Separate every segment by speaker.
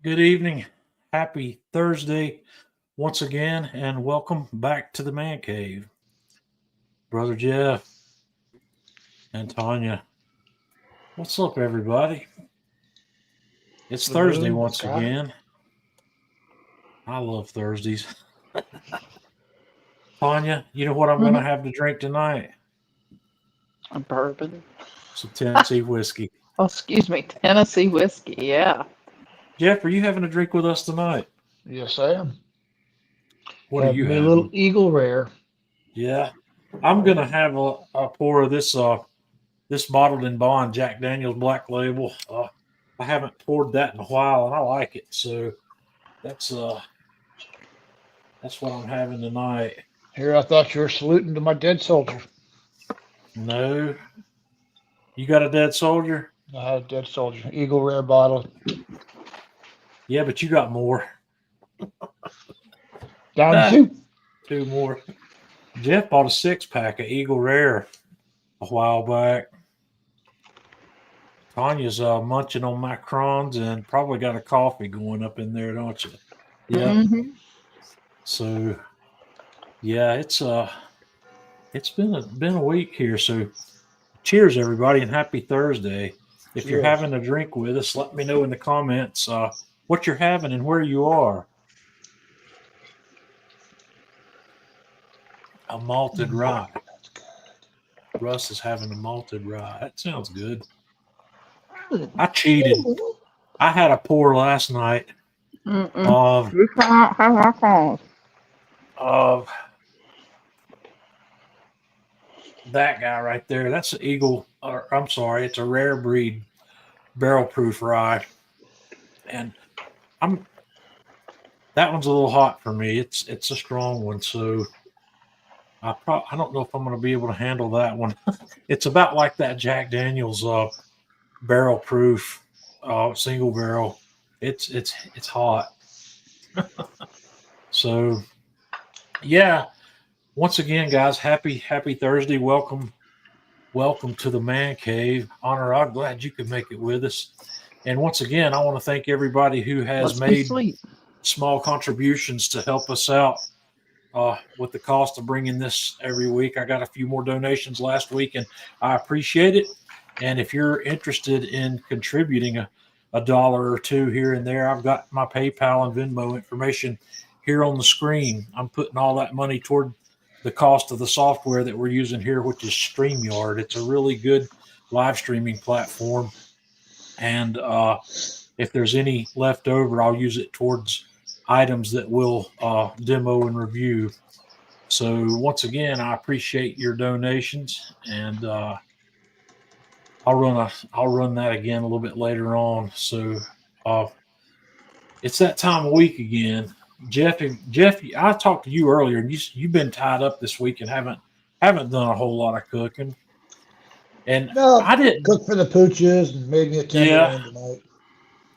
Speaker 1: Good evening. Happy Thursday once again, and welcome back to the Man Cave. Brother Jeff and Tanya. What's up, everybody? It's
Speaker 2: The
Speaker 1: Thursday
Speaker 2: moon, the
Speaker 1: once
Speaker 2: sky.
Speaker 1: again. I love Thursdays. Tanya, you know what I'm going to
Speaker 3: Mhm.
Speaker 1: have to drink tonight?
Speaker 3: A bourbon.
Speaker 1: Some Tennessee whiskey.
Speaker 3: Oh, excuse me, Tennessee whiskey. Yeah.
Speaker 1: Jeff, are you having a drink with us tonight?
Speaker 2: Yes, I am.
Speaker 1: What are
Speaker 2: Have
Speaker 1: you
Speaker 2: me a little
Speaker 1: having?
Speaker 2: Eagle Rare.
Speaker 1: Yeah, I'm going to have a pour of this bottled in bond Jack Daniel's Black Label. I haven't poured that in a while, and I like it. So that's uh that's what I'm having tonight.
Speaker 2: Here, I thought you were saluting to my dead soldier.
Speaker 1: No, you got a dead soldier?
Speaker 2: I had a dead soldier. Eagle Rare bottle.
Speaker 1: Yeah, but you got more.
Speaker 2: Down
Speaker 1: Ah,
Speaker 2: to
Speaker 1: two more. Jeff bought a 6 pack of Eagle Rare a while back. Tanya's munching on macarons and probably got a coffee going up in there, don't you? Yep.
Speaker 3: Hmm.
Speaker 1: So yeah, it's been a week here. So cheers, everybody, and happy Thursday. If you're
Speaker 2: cheers.
Speaker 1: having a drink with us, let me know in the comments what you're having and where you are. A malted rye.
Speaker 2: That's good.
Speaker 1: Russ is having a malted rye. That sounds good. I cheated. I had a pour last night
Speaker 3: Mm-mm.
Speaker 1: of
Speaker 3: You cannot have alcohol.
Speaker 1: of that guy right there. That's an Eagle. Or, I'm sorry, it's a rare breed barrel proof rye, and I'm that one's a little hot for me. It's a strong one, so I don't know if I'm going to be able to handle that one. It's about like that Jack Daniel's barrel proof single barrel. It's hot. So yeah, once again, guys, happy Thursday. Welcome to the Man Cave. Honor, I'm glad you could make it with us. And once again, I want to thank everybody who has
Speaker 3: Let's be
Speaker 1: made
Speaker 3: sweet.
Speaker 1: small contributions to help us out with the cost of bringing this every week. I got a few more donations last week, and I appreciate it. And if you're interested in contributing a dollar or two here and there, I've got my PayPal and Venmo information here on the screen. I'm putting all that money toward the cost of the software that we're using here, which is StreamYard. It's a really good live streaming platform. And if there's any left over, I'll use it towards items that we'll demo and review. So once again, I appreciate your donations, and I'll run that again a little bit later on. So uh, it's that time of week again. Jeff, I talked to you earlier, and you've been tied up this week and haven't done a whole lot of cooking. And
Speaker 2: No,
Speaker 1: I didn't.
Speaker 2: cooked for the pooches and made me a
Speaker 1: Yeah,
Speaker 2: tenderloin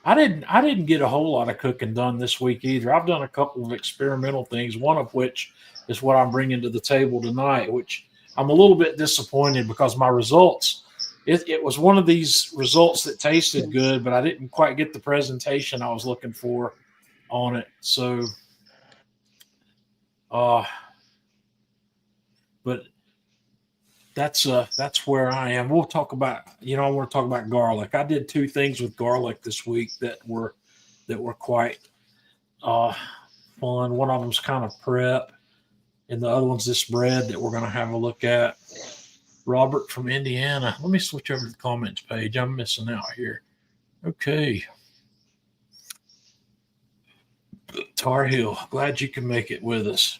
Speaker 2: tonight.
Speaker 1: I didn't get a whole lot of cooking done this week either. I've done a couple of experimental things, one of which is what I'm bringing to the table tonight, which I'm a little bit disappointed because my results, it was one of these results that tasted good, but I didn't quite get the presentation I was looking for on it. So, uh, but that's where I am. We'll talk about, I want to talk about garlic. I did two things with garlic this week that were quite uh, fun. One of them's kind of prep, and the other one's this bread that we're going to have a look at. Robert from Indiana. Let me switch over to the comments page. I'm missing out here. Okay. Tar Heel, glad you can make it with us.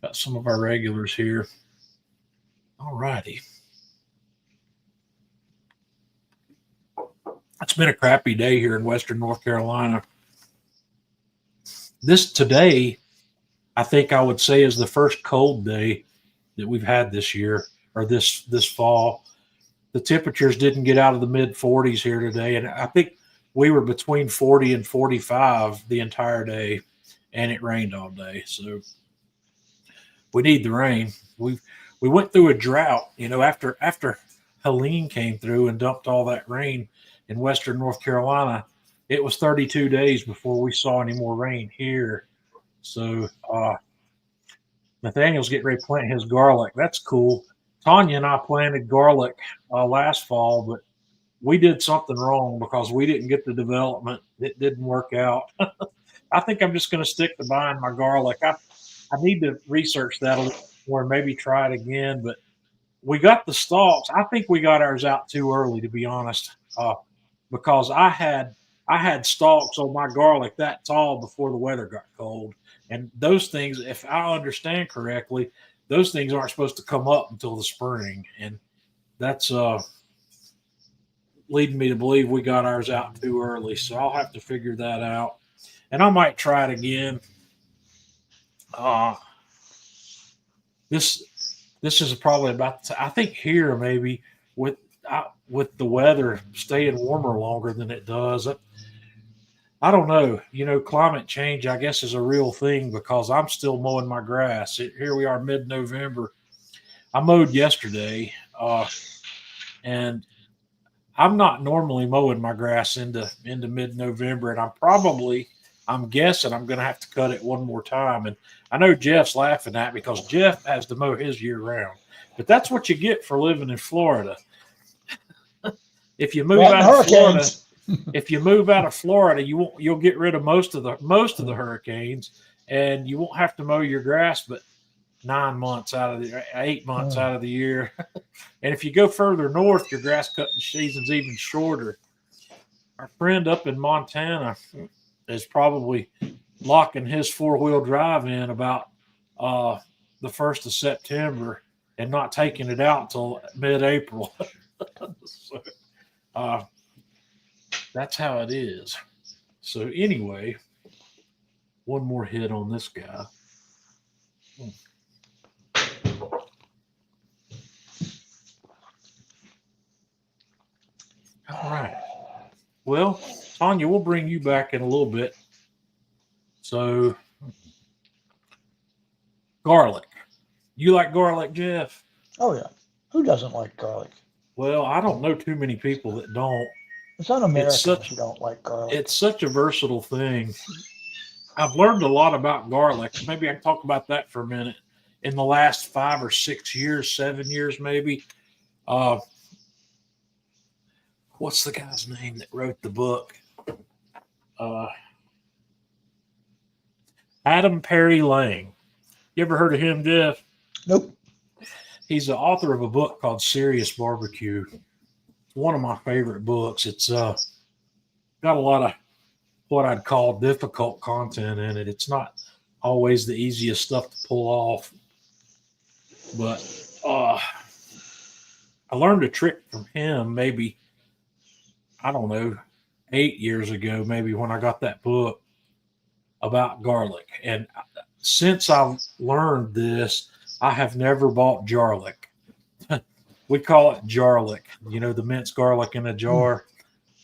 Speaker 1: Got some of our regulars here. All righty. It's been a crappy day here in Western North Carolina. This today, I think I would say, is the first cold day that we've had this year or this fall. The temperatures didn't get out of the mid 40s here today, and I think we were between 40 and 45 the entire day, and it rained all day. So we need the rain. We went through a drought, after Helene came through and dumped all that rain in Western North Carolina. it was 32 days before we saw any more rain here. So Nathaniel's getting ready to plant his garlic. That's cool. Tanya and I planted garlic last fall, but we did something wrong because we didn't get the development. It didn't work out. I think I'm just going to stick to buying my garlic. I need to research that a little more and maybe try it again. But we got the stalks. I think we got ours out too early, to be honest, because I had stalks on my garlic that tall before the weather got cold. And those things, if I understand correctly, those things aren't supposed to come up until the spring. And that's leading me to believe we got ours out too early. So I'll have to figure that out. And I might try it again. This is probably about. I think here maybe with the weather staying warmer longer than it does. I don't know. Climate change, I guess, is a real thing because I'm still mowing my grass. Here we are, mid-November. I mowed yesterday, and I'm not normally mowing my grass into mid-November, and I'm guessing I'm going to have to cut it one more time. And I know Jeff's laughing at me because Jeff has to mow his year round. But that's what you get for living in Florida. If you move out of Florida, you'll get rid of most of the hurricanes, and you won't have to mow your grass but 8 months out of the year. And if you go further north, your grass cutting season's even shorter. Our friend up in Montana is probably locking his 4-wheel drive in about the 1st of September and not taking it out until mid-April. So, that's how it is. So anyway, one more hit on this guy. All right. Well, Tanya, we'll bring you back in a little bit. So, garlic. You like garlic, Jeff?
Speaker 2: Oh, yeah. Who doesn't like garlic?
Speaker 1: Well, I don't know too many people that don't.
Speaker 2: It's un-American if you don't like garlic.
Speaker 1: It's such a versatile thing. I've learned a lot about garlic. Maybe I can talk about that for a minute. In the last 5 or 6 years, 7 years maybe, what's the guy's name that wrote the book? Adam Perry Lang. You ever heard of him, Jeff?
Speaker 2: Nope.
Speaker 1: He's the author of a book called Serious Barbecue. It's one of my favorite books. It's got a lot of what I'd call difficult content in it. It's not always the easiest stuff to pull off. But I learned a trick from him maybe, I don't know, 8 years ago, maybe, when I got that book about garlic. And since I've learned this, I have never bought jarlic. We call it jarlic, the minced garlic in a jar.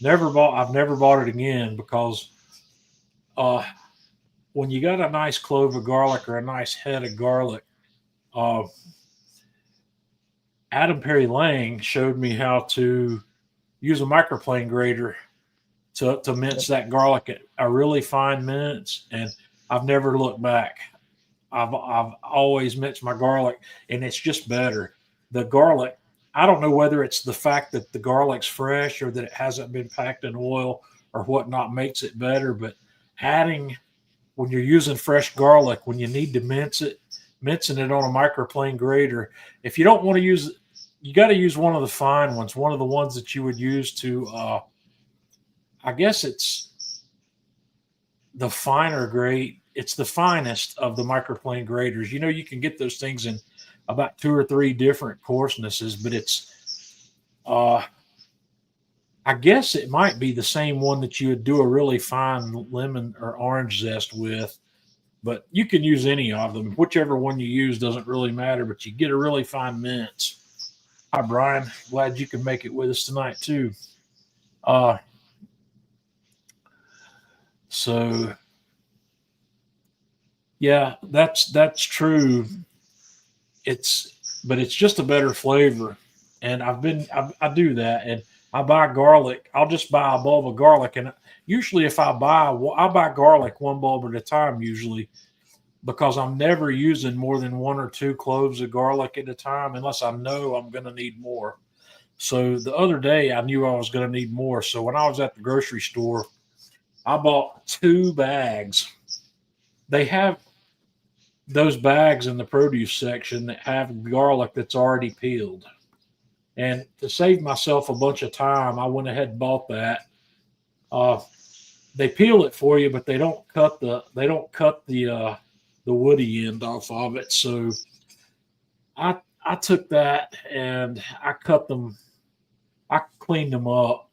Speaker 1: I've never bought it again because when you got a nice clove of garlic or a nice head of garlic, Adam Perry Lang showed me how to use a microplane grater to mince that garlic at a really fine mince, and I've never looked back. I've always minced my garlic, and it's just better. The garlic, I don't know whether it's the fact that the garlic's fresh or that it hasn't been packed in oil or whatnot makes it better, but when you're using fresh garlic, when you need to mincing it on a microplane grater, if you don't want to use it, you got to use one of the fine ones, one of the ones that you would use to, I guess it's the finer grade. It's the finest of the microplane graters. You can get those things in about 2 or 3 different coarsenesses, but it's, I guess it might be the same one that you would do a really fine lemon or orange zest with, but you can use any of them. Whichever one you use doesn't really matter, but you get a really fine mince. Hi, Brian. Glad you can make it with us tonight too. So yeah, that's true. But it's just a better flavor. And I do that. And I buy garlic. I'll just buy a bulb of garlic, and usually if I buy garlic one bulb at a time usually, because I'm never using more than 1 or 2 cloves of garlic at a time unless I know I'm going to need more. So the other day I knew I was going to need more. So when I was at the grocery store, I bought 2 bags. They have those bags in the produce section that have garlic that's already peeled. And to save myself a bunch of time, I went ahead and bought that. Uh, they peel it for you, but they don't cut the woody end off of it. So I took that and I cut them. I cleaned them up.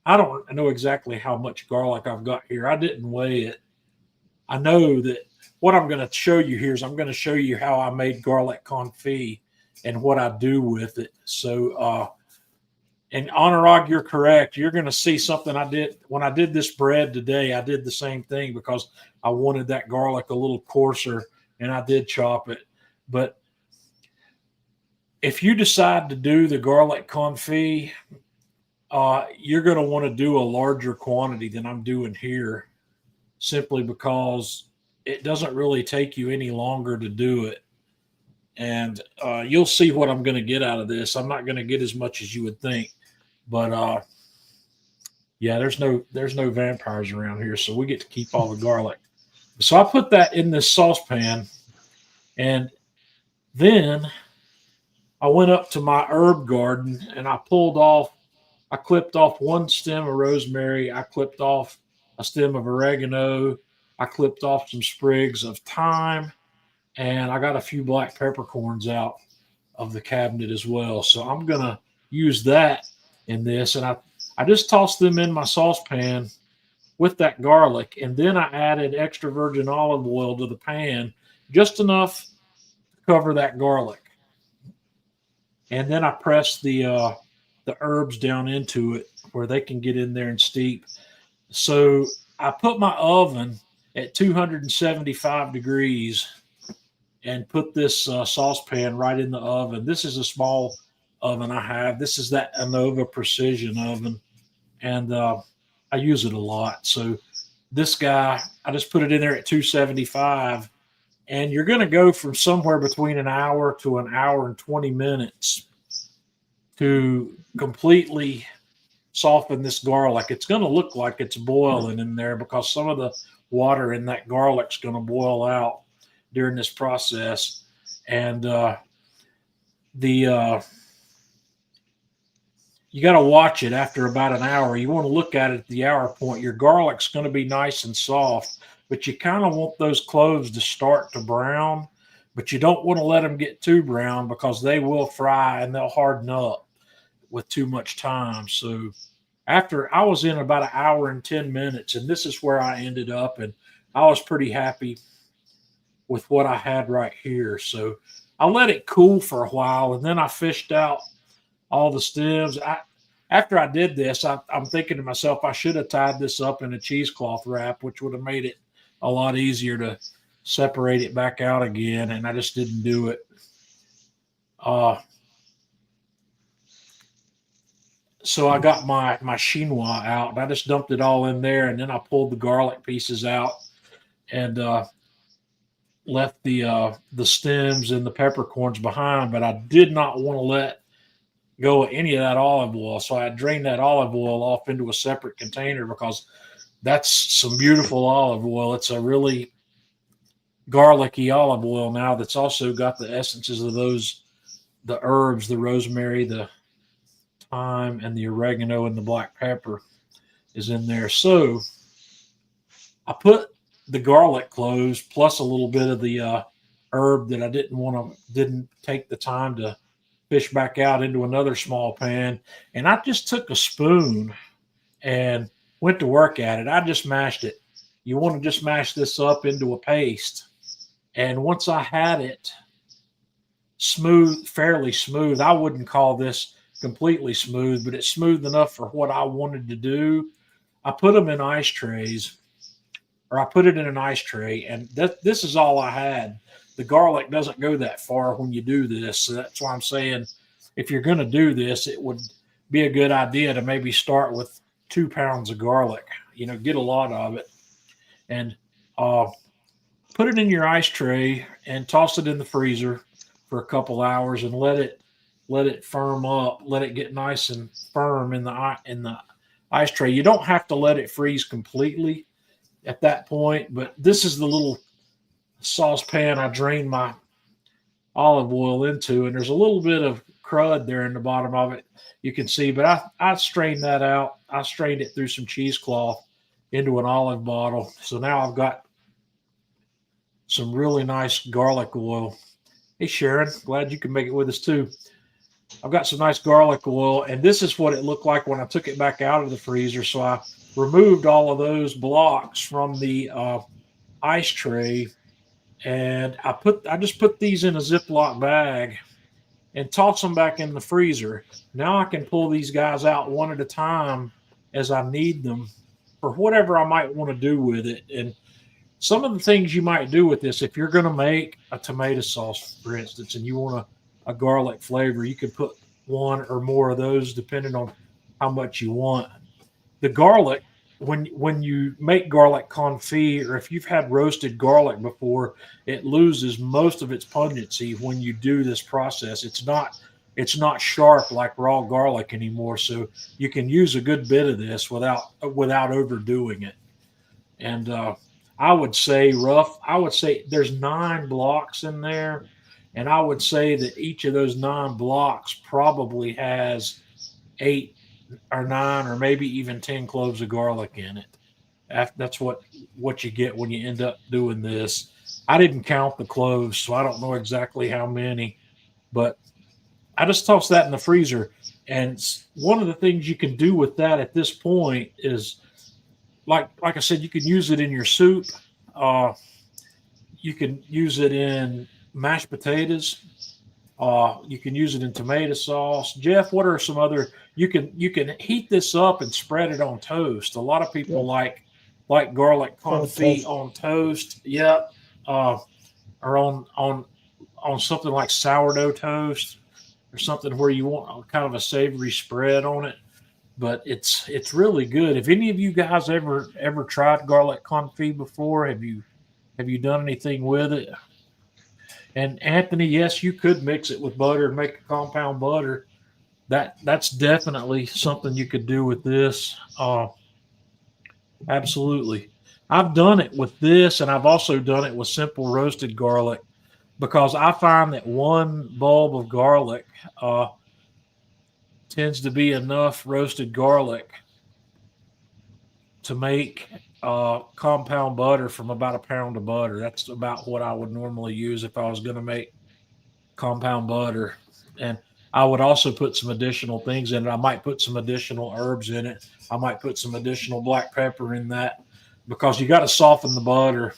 Speaker 1: I don't know exactly how much garlic I've got here. I didn't weigh it. I know that what I'm going to show you here is I'm going to show you how I made garlic confit and what I do with it. So, and Anurag, you're correct. You're going to see something I did when I did this bread today. I did the same thing because I wanted that garlic a little coarser, and I did chop it. But if you decide to do the garlic confit, you're going to want to do a larger quantity than I'm doing here, simply because it doesn't really take you any longer to do it. And you'll see what I'm going to get out of this. I'm not going to get as much as you would think, but yeah, there's no vampires around here, so we get to keep all the garlic. So I put that in this saucepan, and then I went up to my herb garden and I clipped off 1 stem of rosemary. I clipped off a stem of oregano. I clipped off some sprigs of thyme, and I got a few black peppercorns out of the cabinet as well. So I'm going to use that in this. And I just tossed them in my saucepan with that garlic. And then I added extra virgin olive oil to the pan, just enough to cover that garlic. And then I pressed the herbs down into it where they can get in there and steep. So I put my oven at 275 degrees and put this saucepan right in the oven. This is a small oven I have. This is that Anova Precision oven, and I use it a lot. So this guy, I just put it in there at 275, and you're going to go from somewhere between an hour to an hour and 20 minutes to completely soften this garlic. It's going to look like it's boiling in there because some of the water in that garlic's going to boil out during this process. And you got to watch it after about an hour. You want to look at it at the hour point. Your garlic's going to be nice and soft, but you kind of want those cloves to start to brown, but you don't want to let them get too brown because they will fry and they'll harden up with too much time. So after I was in about an hour and 10 minutes, and this is where I ended up, and I was pretty happy with what I had right here. So I let it cool for a while, and then I fished out all the stems. After I did this, I'm thinking to myself, I should have tied this up in a cheesecloth wrap, which would have made it a lot easier to separate it back out again, and I just didn't do it. So I got my chinois out, and I just dumped it all in there, and then I pulled the garlic pieces out and left the stems and the peppercorns behind, but I did not want to let go of any of that olive oil. So I drained that olive oil off into a separate container because that's some beautiful olive oil. It's a really garlicky olive oil now that's also got the essences of the herbs, the rosemary, the thyme, and the oregano, and the black pepper is in there. So I put the garlic cloves plus a little bit of the herb that I didn't take the time to fish back out into another small pan, and I just took a spoon and went to work at it. I just mashed it. You want to just mash this up into a paste, and once I had it smooth, fairly smooth, I wouldn't call this completely smooth, but it's smooth enough for what I wanted to do. I put them in ice trays, or I put it in an ice tray, and this is all I had. The garlic doesn't go that far when you do this. So that's why I'm saying if you're going to do this, it would be a good idea to maybe start with 2 pounds of garlic. Get a lot of it, and uh, put it in your ice tray and toss it in the freezer for a couple hours and let it firm up. Let it get nice and firm in the ice tray. You don't have to let it freeze completely at that point, but this is the little saucepan I drain my olive oil into, and there's a little bit of crud there in the bottom of it. You can see, but I strained that out. I strained it through some cheesecloth into an olive bottle. So now I've got some really nice garlic oil. Hey, Sharon, glad you can make it with us too. I've got some nice garlic oil, and this is what it looked like when I took it back out of the freezer. So I removed all of those blocks from the ice tray, and I just put these in a Ziploc bag and toss them back in the freezer. Now I can pull these guys out one at a time as I need them for whatever I might want to do with it. And some of the things you might do with this, if you're going to make a tomato sauce, for instance, and you want a garlic flavor, you could put one or more of those depending on how much you want. The garlic, when you make garlic confit, or if you've had roasted garlic before, it loses most of its pungency when you do this process. It's not sharp like raw garlic anymore, so you can use a good bit of this without overdoing it. And I would say there's 9 blocks in there, and I would say that each of those 9 blocks probably has 8 or 9 or maybe even 10 cloves of garlic in it. That's what you get when you end up doing this. I didn't count the cloves, so I don't know exactly how many, but I just tossed that in the freezer. And one of the things you can do with that at this point is, like I said, you can use it in your soup. You can use it in mashed potatoes. You can use it in tomato sauce. Jeff, what are some other? You can heat this up and spread it on toast. A lot of people like garlic confit on toast. Yep. Or on something like sourdough toast or something where you want kind of a savory spread on it. But it's really good. Have any of you guys ever tried garlic confit before? Have you done anything with it? And Anthony, yes, you could mix it with butter and make a compound butter. That's definitely something you could do with this. Absolutely. I've done it with this, and I've also done it with simple roasted garlic, because I find that one bulb of garlic tends to be enough roasted garlic to make compound butter from about a pound of butter. That's about what I would normally use if I was going to make compound butter. And I would also put some additional things in it. I might put some additional herbs in it. I might put some additional black pepper in that, because you got to soften the butter.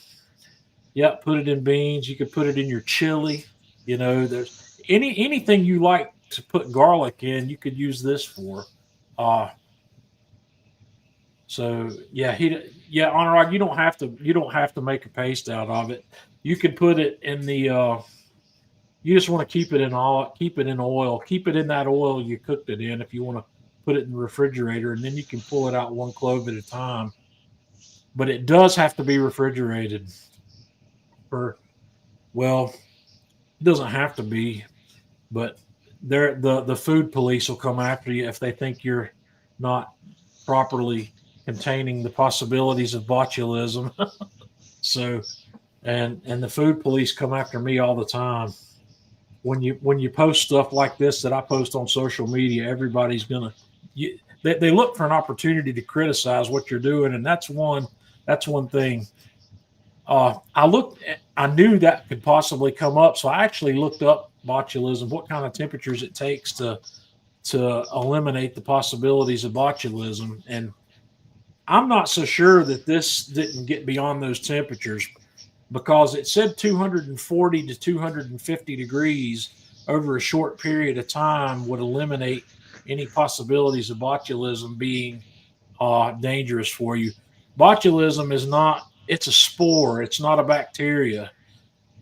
Speaker 1: Yep, put it in beans. You could put it in your chili. There's anything you like to put garlic in, you could use this for. So yeah, Honorog, you don't have to make a paste out of it. You can put it in the. You just want to keep it in oil. Keep it in that oil you cooked it in. If you want to put it in the refrigerator, and then you can pull it out 1 clove at a time. But it does have to be refrigerated. It doesn't have to be, but the food police will come after you if they think you're not properly containing the possibilities of botulism. So, and the food police come after me all the time. When you post stuff like this that I post on social media, everybody's they look for an opportunity to criticize what you're doing, and that's one thing. I knew that could possibly come up, so I actually looked up botulism, what kind of temperatures it takes to eliminate the possibilities of botulism. And I'm not so sure that this didn't get beyond those temperatures, because it said 240 to 250 degrees over a short period of time would eliminate any possibilities of botulism being dangerous for you. Botulism it's a spore. It's not a bacteria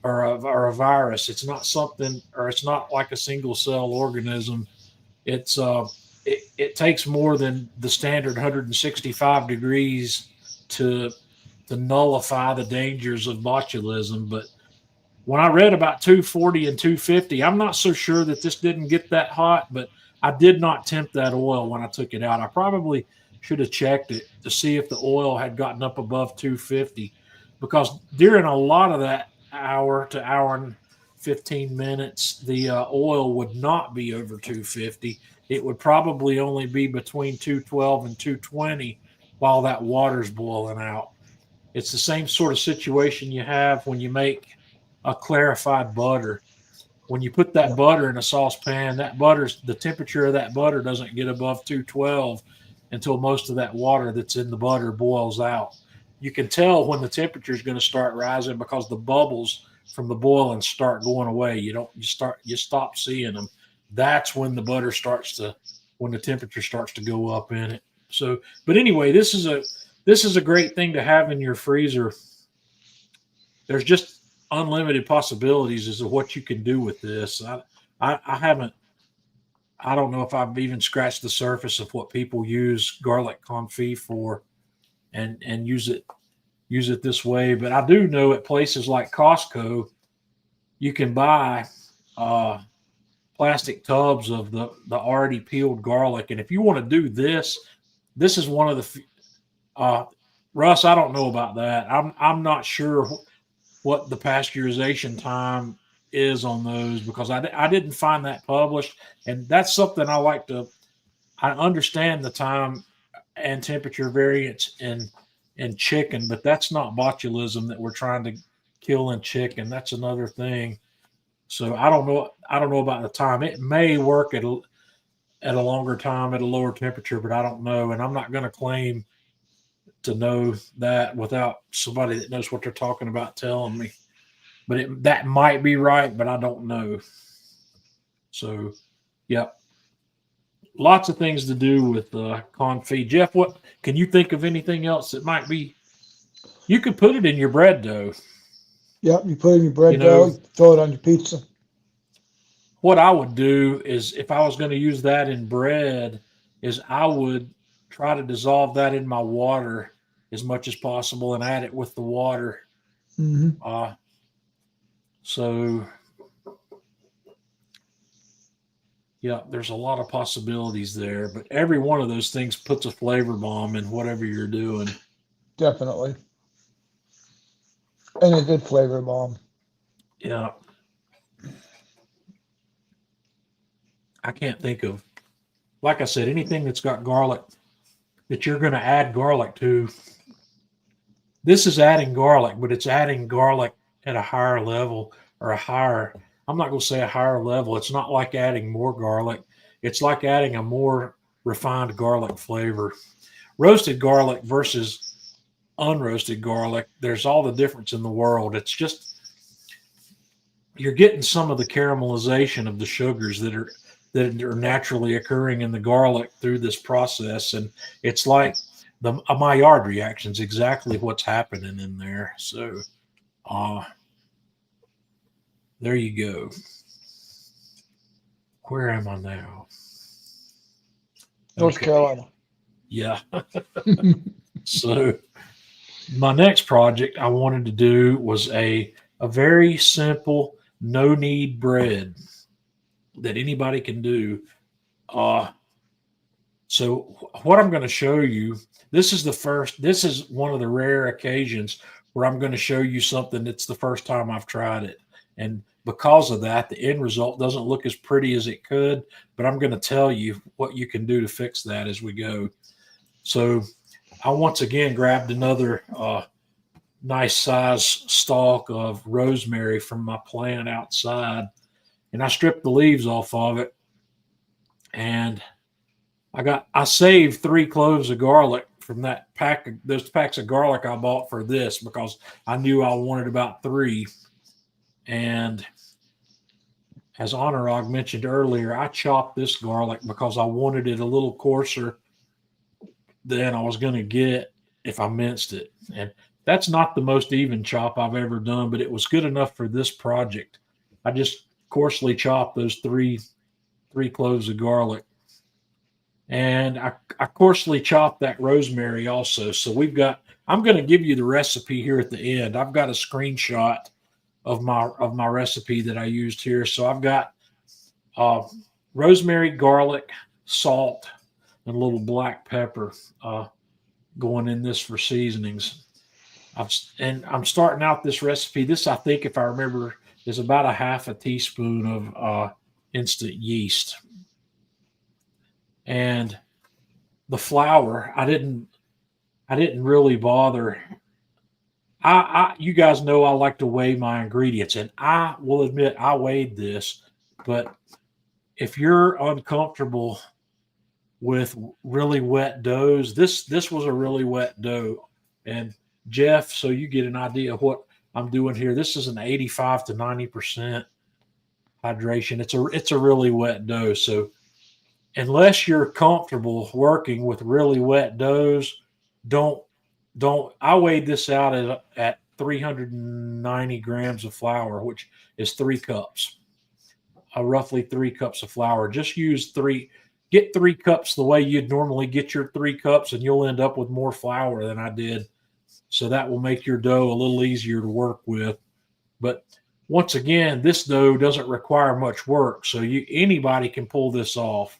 Speaker 1: or a virus. It's not something, or it's not like a single cell organism. It's it takes more than the standard 165 degrees to nullify the dangers of botulism. But when I read about 240 and 250, I'm not so sure that this didn't get that hot, but I did not tempt that oil when I took it out. I probably should have checked it to see if the oil had gotten up above 250, because during a lot of that hour to hour and 15 minutes, the oil would not be over 250. It would probably only be between 212 and 220 while that water's boiling out. It's the same sort of situation you have when you make a clarified butter. When you put that butter in a saucepan, the temperature of that butter doesn't get above 212 until most of that water that's in the butter boils out. You can tell when the temperature is going to start rising because the bubbles from the boiling start going away. You stop seeing them. That's when the butter when the temperature starts to go up in it. So, but anyway, this is a great thing to have in your freezer. There's just unlimited possibilities as to what you can do with this. I don't know if I've even scratched the surface of what people use garlic confit for and use it this way. But I do know at places like Costco, you can buy plastic tubs of the already peeled garlic. And if you want to do this is one of the Russ, I don't know about that. I'm not sure what the pasteurization time is on those, because I didn't find that published, and that's something I understand the time and temperature variance in chicken, but that's not botulism that we're trying to kill in chicken. That's another thing. So I don't know about the time. It may work at a longer time at a lower temperature, but I don't know, and I'm not going to claim to know that without somebody that knows what they're talking about telling me. But that might be right, but I don't know. So, yep. Lots of things to do with confit. Jeff, what can you think of anything else that might be? You could put it in your bread dough.
Speaker 2: Yep, you put it in your bread dough, throw it on your pizza.
Speaker 1: What I would do is, if I was going to use that in bread, is I would try to dissolve that in my water as much as possible and add it with the water.
Speaker 2: Mm-hmm.
Speaker 1: So, yeah, there's a lot of possibilities there, but every one of those things puts a flavor bomb in whatever you're doing.
Speaker 2: Definitely. And a good flavor bomb.
Speaker 1: Yeah. I can't think of, like I said, anything that's got garlic that you're going to add garlic to. This is adding garlic, but it's adding garlic at a higher level, or I'm not going to say a higher level. It's not like adding more garlic. It's like adding a more refined garlic flavor. Roasted garlic versus unroasted garlic, there's all the difference in the world. It's just, you're getting some of the caramelization of the sugars that are naturally occurring in the garlic through this process. And it's like a Maillard reaction is exactly what's happening in there. So, there you go. Where am I now?
Speaker 2: North Carolina.
Speaker 1: Yeah. So my next project I wanted to do was a very simple, no knead bread that anybody can do. So what I'm going to show you, this is one of the rare occasions where I'm going to show you something that's the first time I've tried it. And because of that, the end result doesn't look as pretty as it could, but I'm going to tell you what you can do to fix that as we go. So I once again grabbed another nice size stalk of rosemary from my plant outside, and I stripped the leaves off of it, and I saved 3 cloves of garlic from those packs of garlic I bought for this, because I knew I wanted about 3. And as Anurag mentioned earlier, I chopped this garlic because I wanted it a little coarser than I was going to get if I minced it. And that's not the most even chop I've ever done, but it was good enough for this project. I just coarsely chopped those three cloves of garlic. And I coarsely chopped that rosemary also. So I'm going to give you the recipe here at the end. I've got a screenshot of my recipe that I used here. So I've got uh, rosemary, garlic, salt, and a little black pepper going in this for seasonings. I'm starting out this recipe. This, I think, if I remember, is about a half a teaspoon of instant yeast. And the flour, I didn't really bother. You guys know I like to weigh my ingredients, and I will admit I weighed this. But if you're uncomfortable with really wet doughs, this was a really wet dough. And Jeff, so you get an idea of what I'm doing here. This is an 85 to 90% hydration. It's a really wet dough. So unless you're comfortable working with really wet doughs, don't I weighed this out at 390 grams of flour, which is 3 cups, roughly 3 cups of flour. Just get 3 cups the way you'd normally get your 3 cups, and you'll end up with more flour than I did. So that will make your dough a little easier to work with. But once again, this dough doesn't require much work, so anybody can pull this off.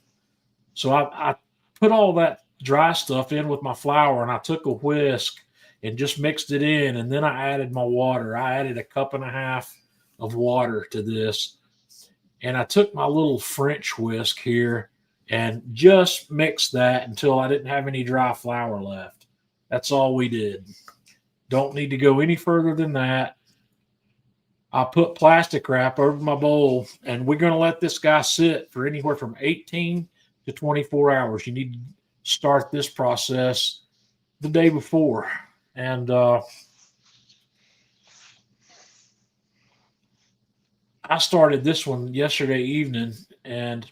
Speaker 1: So I put all that dry stuff in with my flour, and I took a whisk and just mixed it in, and then I added my water. I added a cup and a half of water to this, and I took my little French whisk here and just mixed that until I didn't have any dry flour left. That's all we did. Don't need to go any further than that. I put plastic wrap over my bowl, and we're going to let this guy sit for anywhere from 18 to 24 hours. You need to start this process the day before. And I started this one yesterday evening, and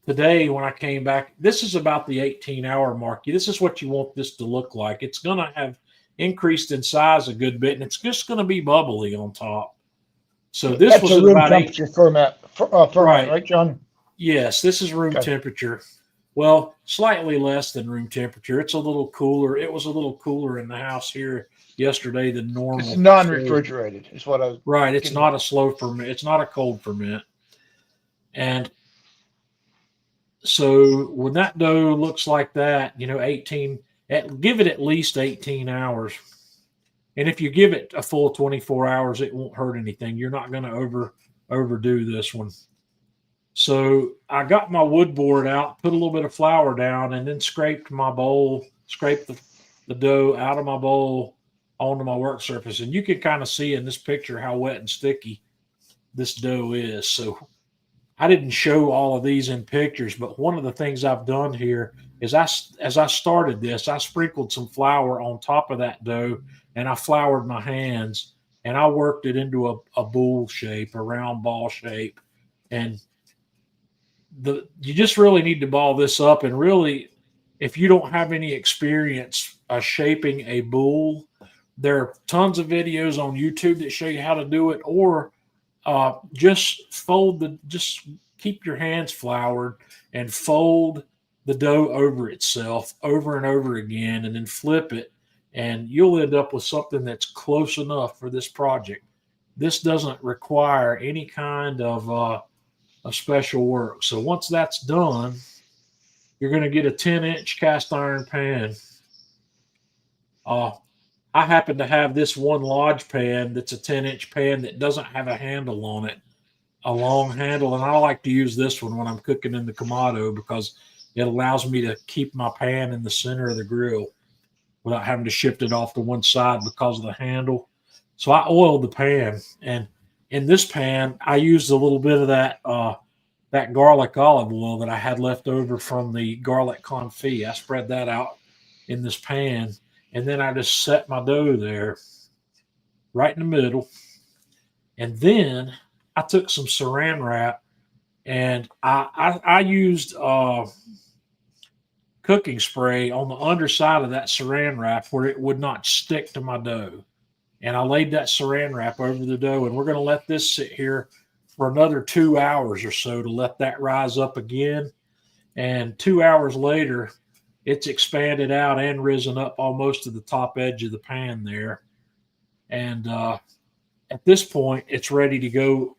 Speaker 1: today when I came back, this is about the 18-hour mark. This is what you want this to look like. It's going to have increased in size a good bit, and it's just going to be bubbly on top. So this
Speaker 2: That's
Speaker 1: was
Speaker 2: a room
Speaker 1: about
Speaker 2: temperature ferment, right, John?
Speaker 1: Yes, this is room temperature. Well, slightly less than room temperature. It's a little cooler. It was a little cooler in the house here yesterday than normal.
Speaker 2: It's non-refrigerated, is what I was.
Speaker 1: Right. It's not a slow ferment. It's not a cold ferment. And so when that dough looks like that, 18, give it at least 18 hours. And if you give it a full 24 hours, it won't hurt anything. You're not going to overdo this one. So I got my wood board out, put a little bit of flour down, and then scraped the dough out of my bowl onto my work surface. And you can kind of see in this picture how wet and sticky this dough is. So I didn't show all of these in pictures, but one of the things I've done here is as I started this, I sprinkled some flour on top of that dough, and I floured my hands, and I worked it into a bowl shape, a round ball shape. And you just really need to ball this up. And really, if you don't have any experience shaping a bowl, there are tons of videos on YouTube that show you how to do it, or just keep your hands floured and fold the dough over itself over and over again, and then flip it, and you'll end up with something that's close enough for this project. This doesn't require any kind of special work. So once that's done, you're going to get a 10-inch cast iron pan. I happen to have this one Lodge pan that's a 10-inch pan that doesn't have a handle on it, a long handle, and I like to use this one when I'm cooking in the Kamado because it allows me to keep my pan in the center of the grill without having to shift it off to one side because of the handle. So I oiled the pan, and in this pan, I used a little bit of that garlic olive oil that I had left over from the garlic confit. I spread that out in this pan, and then I just set my dough there right in the middle. And then I took some saran wrap, and I used cooking spray on the underside of that saran wrap where it would not stick to my dough. And I laid that saran wrap over the dough, and we're going to let this sit here for another 2 hours or so to let that rise up again. And 2 hours later, it's expanded out and risen up almost to the top edge of the pan there. And at this point, it's ready to go.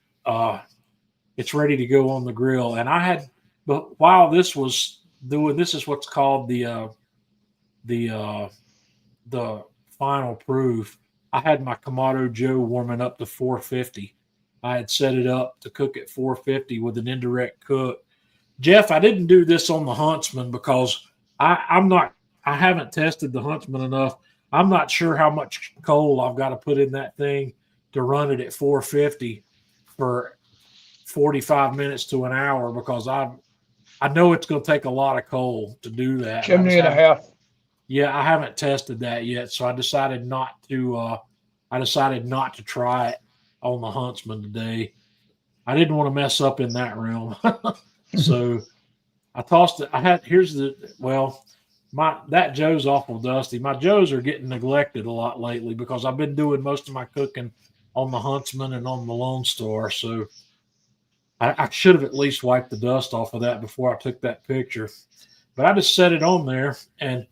Speaker 1: It's ready to go on the grill. And but while this was doing, this is what's called the final proof. I had my Kamado Joe warming up to 450. I had set it up to cook at 450 with an indirect cook. Jeff, I didn't do this on the Huntsman because I haven't tested the Huntsman enough. I'm not sure how much coal I've got to put in that thing to run it at 450 for 45 minutes to an hour, because I know it's going to take a lot of coal to do that.
Speaker 2: Chimney and a half.
Speaker 1: Yeah, I haven't tested that yet, so I decided not to. I decided not to try it on the Huntsman today. I didn't want to mess up in that realm, so I tossed it. That Joe's awful dusty. My Joes are getting neglected a lot lately because I've been doing most of my cooking on the Huntsman and on the Lone Star. So I should have at least wiped the dust off of that before I took that picture. But I just set it on there, and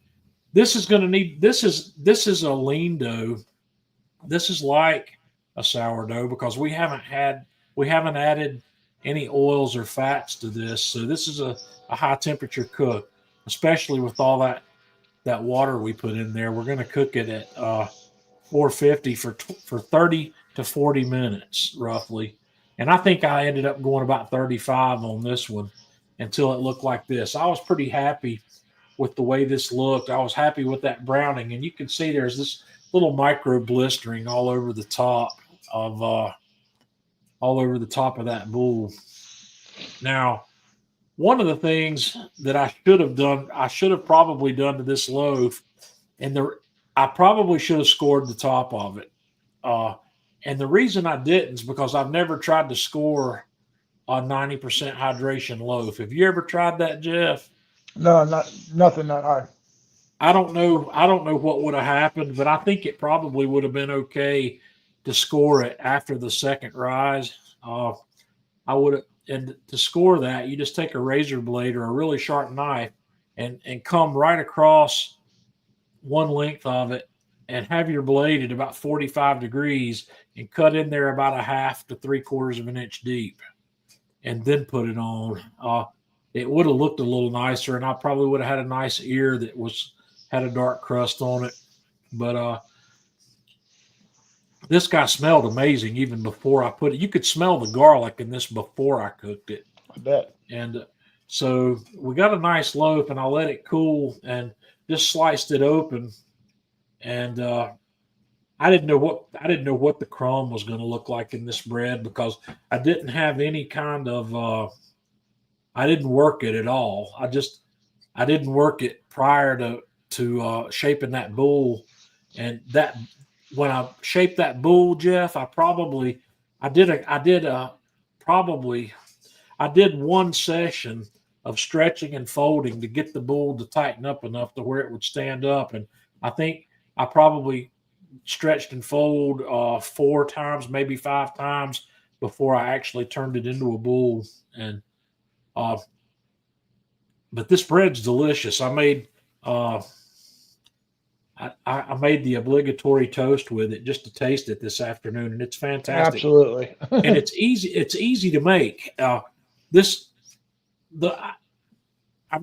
Speaker 1: this is going to need. This is a lean dough. This is like a sourdough because we haven't added any oils or fats to this. So this is a high temperature cook, especially with all that water we put in there. We're going to cook it at 450 for 30 to 40 minutes roughly. And I think I ended up going about 35 on this one until it looked like this. I was pretty happy with the way this looked. I was happy with that browning, and you can see there's this little micro blistering all over the top of that bowl. Now, one of the things that I should have probably done to this loaf, and I probably should have scored the top of it. And the reason I didn't is because I've never tried to score a 90% hydration loaf. Have you ever tried that, Jeff?
Speaker 2: No, nothing that high.
Speaker 1: I don't know what would have happened, but I think it probably would have been okay to score it after the second rise. I would have, and to score that, you just take a razor blade or a really sharp knife and come right across one length of it and have your blade at about 45 degrees and cut in there about a half to 3/4 of an inch deep, and then put it on. It would have looked a little nicer, and I probably would have had a nice ear that had a dark crust on it. But this guy smelled amazing even before I put it. You could smell the garlic in this before I cooked it.
Speaker 2: I bet.
Speaker 1: And so we got a nice loaf, and I let it cool and just sliced it open. And I didn't know what the crumb was going to look like in this bread because I didn't have any kind of I didn't work it at all. I didn't work it prior to shaping that bowl. And that when I shaped that bowl, Jeff, I did one session of stretching and folding to get the bowl to tighten up enough to where it would stand up. And I think I probably stretched and folded 4 times, maybe 5 times before I actually turned it into a bowl. And but this bread's delicious. I made I made the obligatory toast with it just to taste it this afternoon, and it's fantastic.
Speaker 2: Absolutely.
Speaker 1: And it's easy. It's easy to make. I'm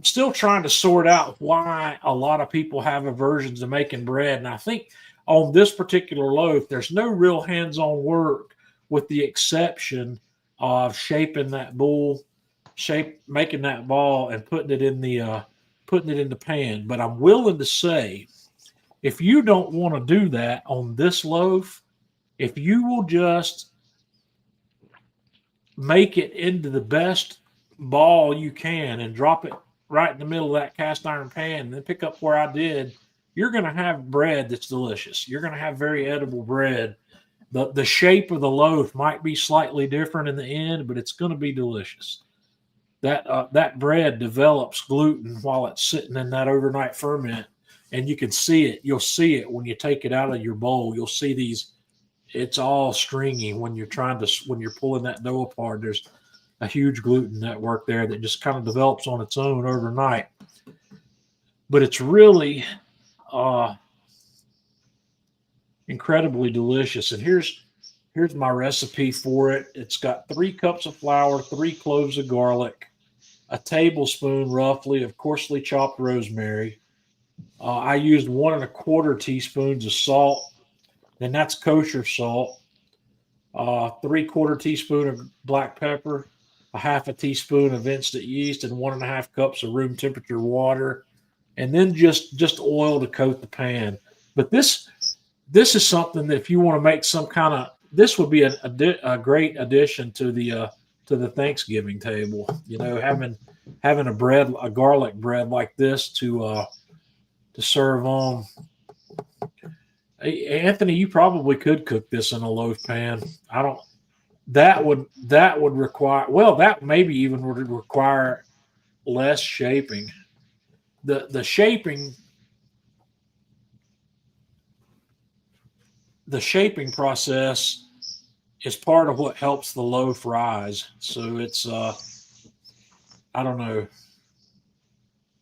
Speaker 1: still trying to sort out why a lot of people have aversions to making bread, and I think on this particular loaf, there's no real hands-on work, with the exception of shaping that bowl, making that ball, and putting it in the pan. But I'm willing to say, if you don't want to do that on this loaf, if you will just make it into the best ball you can and drop it right in the middle of that cast iron pan, and then pick up where I did, you're going to have bread that's delicious. You're going to have very edible bread. The shape of the loaf might be slightly different in the end, but it's going to be delicious. That bread develops gluten while it's sitting in that overnight ferment, and you can see it. You'll see it when you take it out of your bowl. You'll see these. It's all stringy when you're pulling that dough apart. a huge gluten network there that just kind of develops on its own overnight. But it's really incredibly delicious. And here's my recipe for it. It's got 3 cups of flour, 3 cloves of garlic, a tablespoon roughly of coarsely chopped rosemary. I used 1 1/4 teaspoons of salt, and that's kosher salt. 3/4 teaspoon of black pepper, a half a teaspoon of instant yeast, and 1 1/2 cups of room temperature water, and then just oil to coat the pan. But this is something that if you want to make some kind of, this would be a great addition to the Thanksgiving table. You know, having a garlic bread like this to serve on. Hey, Anthony, you probably could cook this in a loaf pan. That would require, well, that maybe even would require less shaping. The shaping process is part of what helps the loaf rise. So it's I don't know.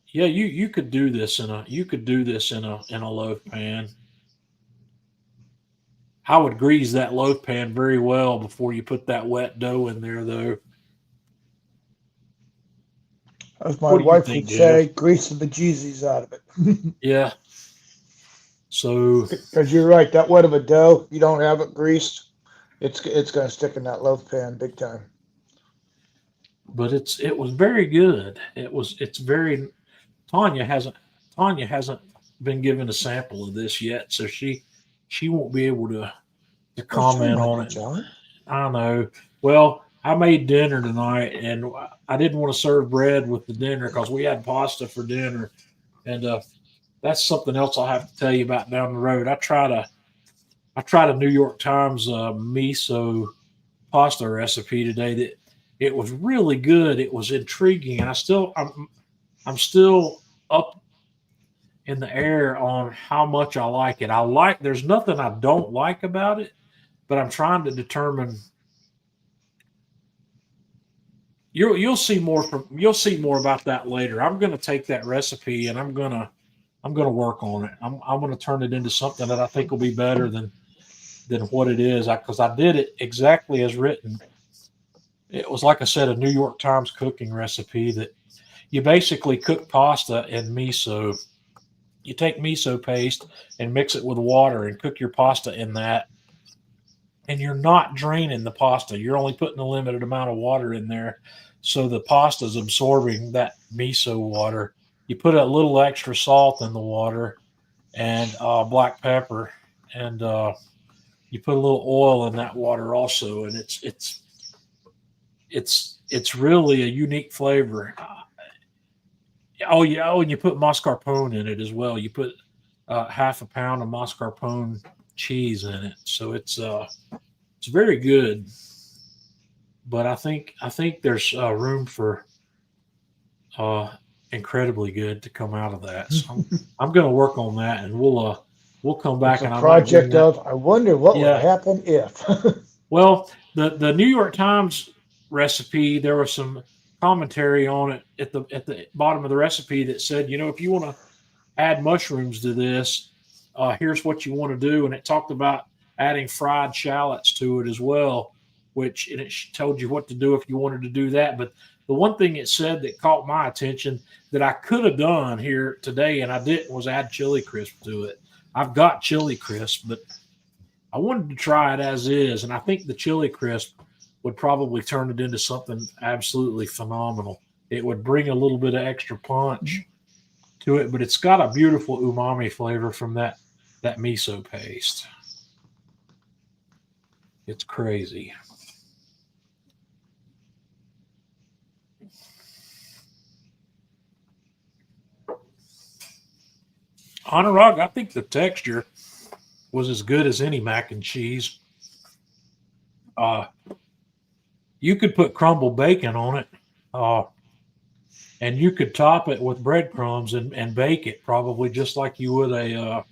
Speaker 1: Yeah, you could do this in a loaf pan. I would grease that loaf pan very well before you put that wet dough in there, though.
Speaker 2: As my
Speaker 1: What do you
Speaker 2: wife
Speaker 1: think,
Speaker 2: would
Speaker 1: Joe?
Speaker 2: say, grease the bejesus out of it.
Speaker 1: Yeah. So,
Speaker 2: Because you're right, that wet of a dough, you don't have it greased, it's going to stick in that loaf pan big time.
Speaker 1: but it was very good. It's very. Tanya hasn't been given a sample of this yet, so she won't be able to comment on it.
Speaker 2: John.
Speaker 1: I know. Well, I made dinner tonight, and I didn't want to serve bread with the dinner because we had pasta for dinner, and that's something else I'll have to tell you about down the road. I tried a New York Times miso pasta recipe today that it was really good. It was intriguing, and I'm still up in the air on how much I like it. There's nothing I don't like about it, but I'm trying to determine. You'll see more about that later. I'm going to take that recipe and I'm going to work on it. I'm going to turn it into something that I think will be better than what it is, because I did it exactly as written. It was, like I said, a New York Times cooking recipe that you basically cook pasta in miso. You take miso paste and mix it with water and cook your pasta in that. And you're not draining the pasta. You're only putting a limited amount of water in there. So the pasta is absorbing that miso water. You put a little extra salt in the water and black pepper, and you put a little oil in that water also. And it's really a unique flavor. Oh yeah. Oh, and you put mascarpone in it as well. You put half a pound of mascarpone cheese in it. So it's very good. But I think there's room for incredibly good to come out of that. So I'm going to work on that, and we'll come back.
Speaker 2: It's a
Speaker 1: and I
Speaker 2: project of, I wonder what would
Speaker 1: Yeah.
Speaker 2: happen if.
Speaker 1: Well, the New York Times recipe, there was some commentary on it at the bottom of the recipe that said, if you want to add mushrooms to this, here's what you want to do. And it talked about adding fried shallots to it as well, and it told you what to do if you wanted to do that. But the one thing it said that caught my attention that I could have done here today and I didn't was add chili crisp to it. I've got chili crisp, but I wanted to try it as is. And I think the chili crisp would probably turn it into something absolutely phenomenal. It would bring a little bit of extra punch to it, but it's got a beautiful umami flavor from that miso paste. It's crazy. Anurag, I think the texture was as good as any mac and cheese. You could put crumbled bacon on it, and you could top it with breadcrumbs and bake it probably just like you would a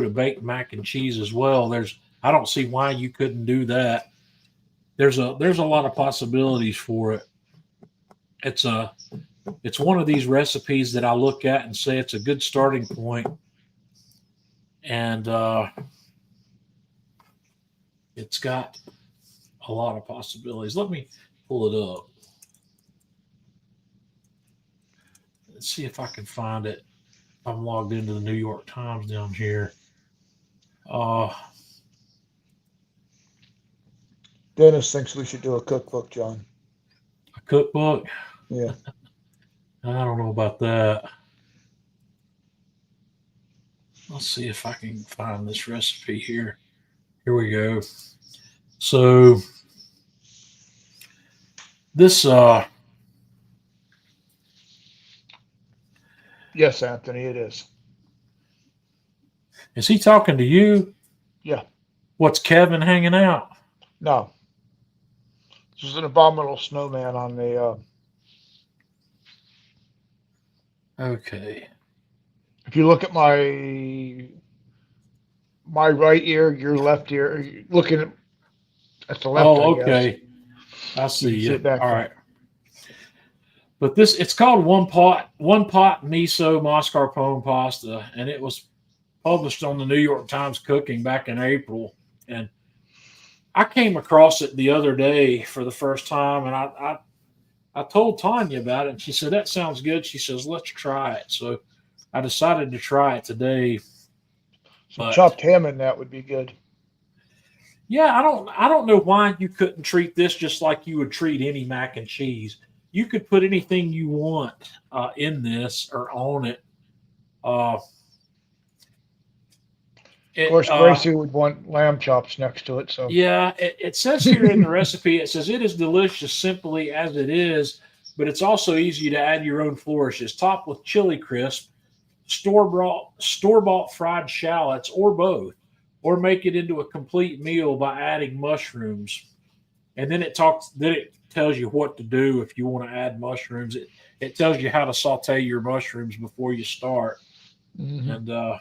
Speaker 1: baked mac and cheese as well. I don't see why you couldn't do that. there's a lot of possibilities for it. It's one of these recipes that I look at and say it's a good starting point, and it's got a lot of possibilities. Let me pull it up. Let's see if I can find it. I'm logged into the New York Times down here.
Speaker 2: Dennis thinks we should do a cookbook, John.
Speaker 1: A cookbook?
Speaker 2: Yeah.
Speaker 1: I don't know about that. Let's see if I can find this recipe here. Here we go. So this
Speaker 2: Yes, Anthony, it is.
Speaker 1: is he talking to you?
Speaker 2: Yeah.
Speaker 1: What's Kevin hanging out?
Speaker 2: No. This is an abominable snowman on the.
Speaker 1: Okay.
Speaker 2: If you look at my right ear, your left ear, you're looking at the left.
Speaker 1: Oh,
Speaker 2: I guess.
Speaker 1: okay. I see
Speaker 2: You can see
Speaker 1: you.
Speaker 2: it back
Speaker 1: All
Speaker 2: there.
Speaker 1: right. But it's called one pot miso mascarpone pasta, and it was published on the New York Times Cooking back in April. And I came across it the other day for the first time, and I told Tanya about it, and she said, that sounds good. She says, let's try it. So I decided to try it today.
Speaker 2: Some
Speaker 1: But
Speaker 2: chopped ham in that would be good.
Speaker 1: yeah, I don't know why you couldn't treat this just like you would treat any mac and cheese. You could put anything you want in this or on it.
Speaker 2: Of course, Gracie would want lamb chops next to it. So
Speaker 1: yeah, it says here in the recipe, it says it is delicious simply as it is, but it's also easy to add your own flourishes. Topped with chili crisp, store-bought fried shallots, or both, or make it into a complete meal by adding mushrooms. And then it tells you what to do if you want to add mushrooms. It tells you how to saute your mushrooms before you start.
Speaker 2: Mhm.
Speaker 1: And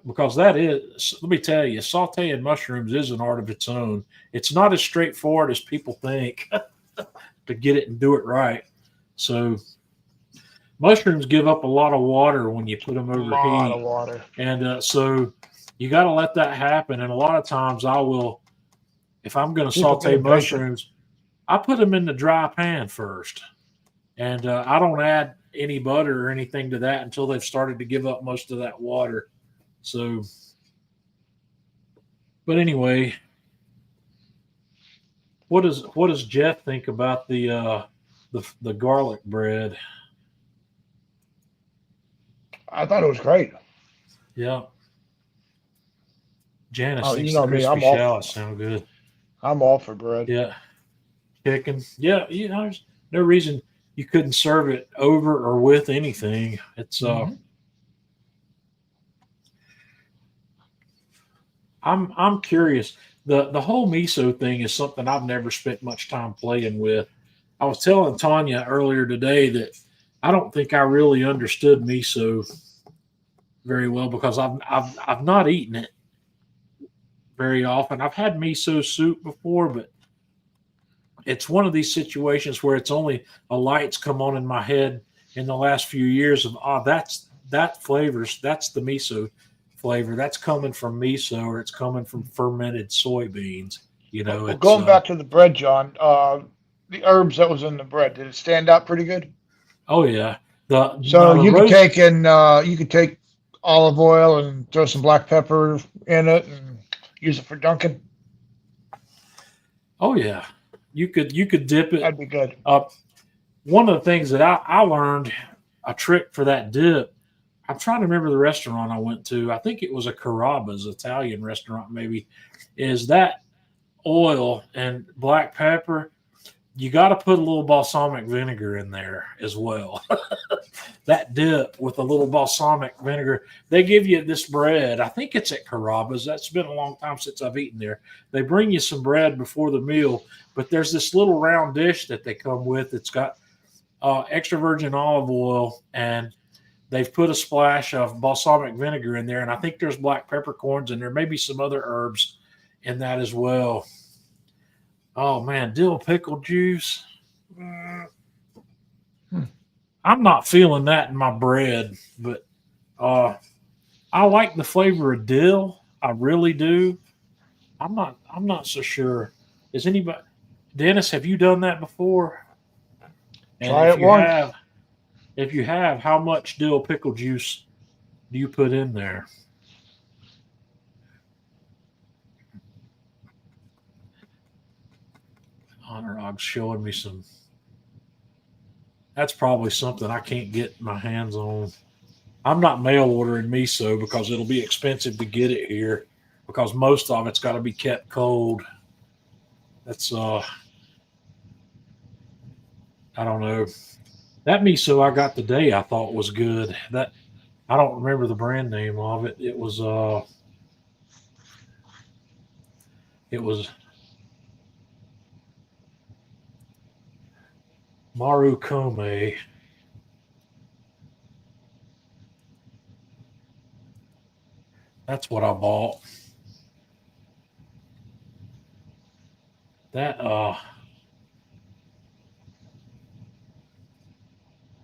Speaker 1: because that is, let me tell you, sauteing mushrooms is an art of its own. It's not as straightforward as people think to get it and do it right. So mushrooms give up a lot of water when you put them over
Speaker 2: a lot
Speaker 1: heat.
Speaker 2: of water.
Speaker 1: And so you got to let that happen. And a lot of times I will, if I'm going to
Speaker 2: People
Speaker 1: saute
Speaker 2: being patient.
Speaker 1: mushrooms, I put them in the dry pan first. And I don't add any butter or anything to that until they've started to give up most of that water. So, but anyway, what does Jeff think about the garlic bread?
Speaker 2: I thought it was great.
Speaker 1: Yeah. Janice
Speaker 2: Oh,
Speaker 1: thinks
Speaker 2: you know
Speaker 1: the
Speaker 2: me,
Speaker 1: crispy
Speaker 2: I'm all-
Speaker 1: shallots sound good.
Speaker 2: I'm all for bread.
Speaker 1: Yeah. Chicken. Yeah, there's no reason you couldn't serve it over or with anything. It's
Speaker 2: Mhm.
Speaker 1: I'm curious. The whole miso thing is something I've never spent much time playing with. I was telling Tanya earlier today that I don't think I really understood miso very well because I've not eaten it very often. I've had miso soup before, but it's one of these situations where it's only a light's come on in my head in the last few years of that's the miso flavor that's coming from miso, or it's coming from fermented soybeans.
Speaker 2: Well,
Speaker 1: It's
Speaker 2: going back to the bread, John, the herbs that was in the bread, did it stand out pretty good?
Speaker 1: oh yeah, the
Speaker 2: So
Speaker 1: now the
Speaker 2: you could
Speaker 1: roast.
Speaker 2: take olive oil and throw some black pepper in it and use it for dunking.
Speaker 1: Oh yeah, you could dip it.
Speaker 2: That'd be good.
Speaker 1: One of the things that I learned a trick for that dip. I'm trying to remember the restaurant I went to. I think it was a Carrabba's Italian restaurant, maybe. Is that oil and black pepper? You got to put a little balsamic vinegar in there as well. That dip with a little balsamic vinegar. They give you this bread. I think it's at Carrabba's. That's been a long time since I've eaten there. They bring you some bread before the meal, but there's this little round dish that they come with. It's got extra virgin olive oil, and they've put a splash of balsamic vinegar in there. And I think there's black peppercorns, and there may be some other herbs in that as well. Oh man, dill pickle juice. Mm,
Speaker 2: Hmm.
Speaker 1: I'm not feeling that in my bread, but I like the flavor of dill. I really do. I'm not so sure. Is anybody Dennis, have you done that before? And
Speaker 2: Try it once.
Speaker 1: if you have, how much dill pickle juice do you put in there? Honorog's showing me some. That's probably something I can't get my hands on. I'm not mail ordering miso because it'll be expensive to get it here because most of it's got to be kept cold. That's I don't know. That miso I got today I thought was good. That I don't remember the brand name of it. It was Marukome. That's what I bought. That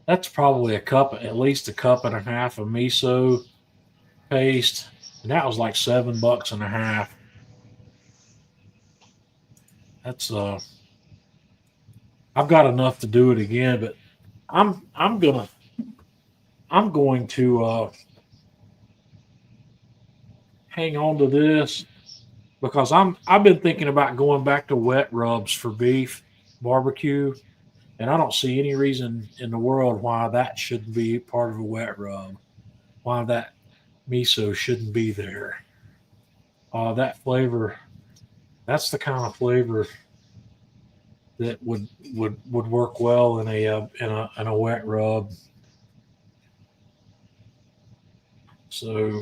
Speaker 1: that's probably a cup, at least a cup and a half of miso paste, and that was like $7 and a half. That's I've got enough to do it again, but I'm I'm gonna I'm going to hang on to this because I've been thinking about going back to wet rubs for beef barbecue, and I don't see any reason in the world why that shouldn't be part of a wet rub. Why that miso shouldn't be there. That flavor, that's the kind of flavor that would work well in a wet rub. So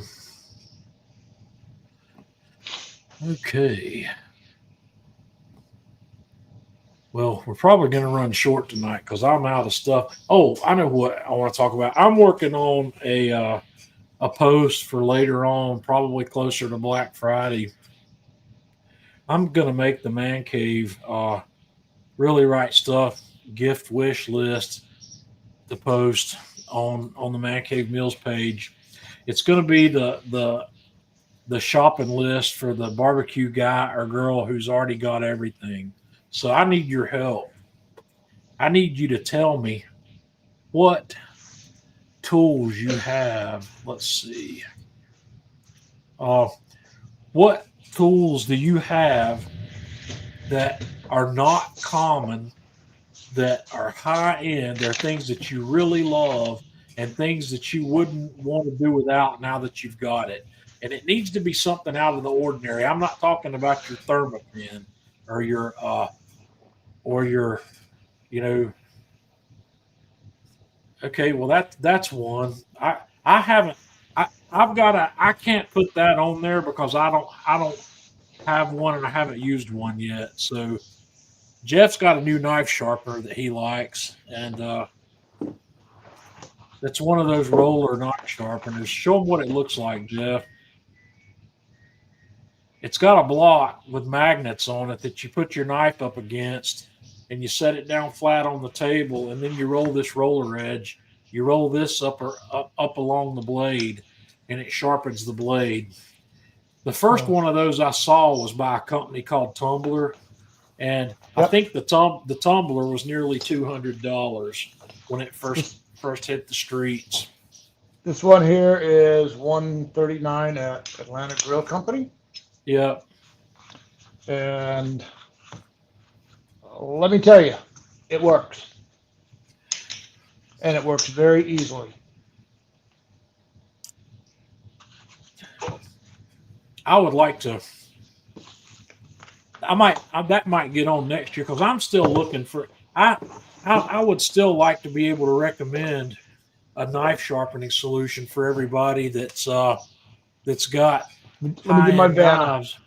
Speaker 1: okay. Well, we're probably going to run short tonight because I'm out of stuff. Oh, I know what I want to talk about. I'm working on a post for later on, probably closer to Black Friday. I'm going to make the man cave really right stuff gift wish list to post on the man cave meals page. It's going to be the shopping list for the barbecue guy or girl who's already got everything. So I need your help. I need you to tell me what tools you have. Let's see. Uh, what tools do you have that are not common, that are high end? They're things that you really love and things that you wouldn't want to do without now that you've got it. And it needs to be something out of the ordinary. I'm not talking about your thermopin or your you know okay, well that's one. I haven't I've got I can't put that on there because I don't have one and I haven't used one yet. So Jeff's got a new knife sharpener that he likes, and it's one of those roller knife sharpeners. Show him what it looks like, Jeff. It's got a block with magnets on it that you put your knife up against, and you set it down flat on the table, and then you roll this roller edge. You roll this up along the blade, and it sharpens the blade. The first
Speaker 2: Oh,
Speaker 1: one of those I saw was by a company called Tumbler, and I
Speaker 2: yep.
Speaker 1: think the tumbler was nearly $200 when it
Speaker 2: This
Speaker 1: first hit the streets.
Speaker 2: this one here is 139 at Atlanta Grill Company,
Speaker 1: Yeah,
Speaker 2: and let me tell you, it works, and it works very easily.
Speaker 1: I would like to. That might get on next year because I'm still looking for. I, I would still like to be able to recommend a knife sharpening solution for everybody that's got
Speaker 2: Let me
Speaker 1: high
Speaker 2: get my
Speaker 1: end
Speaker 2: banner.
Speaker 1: knives.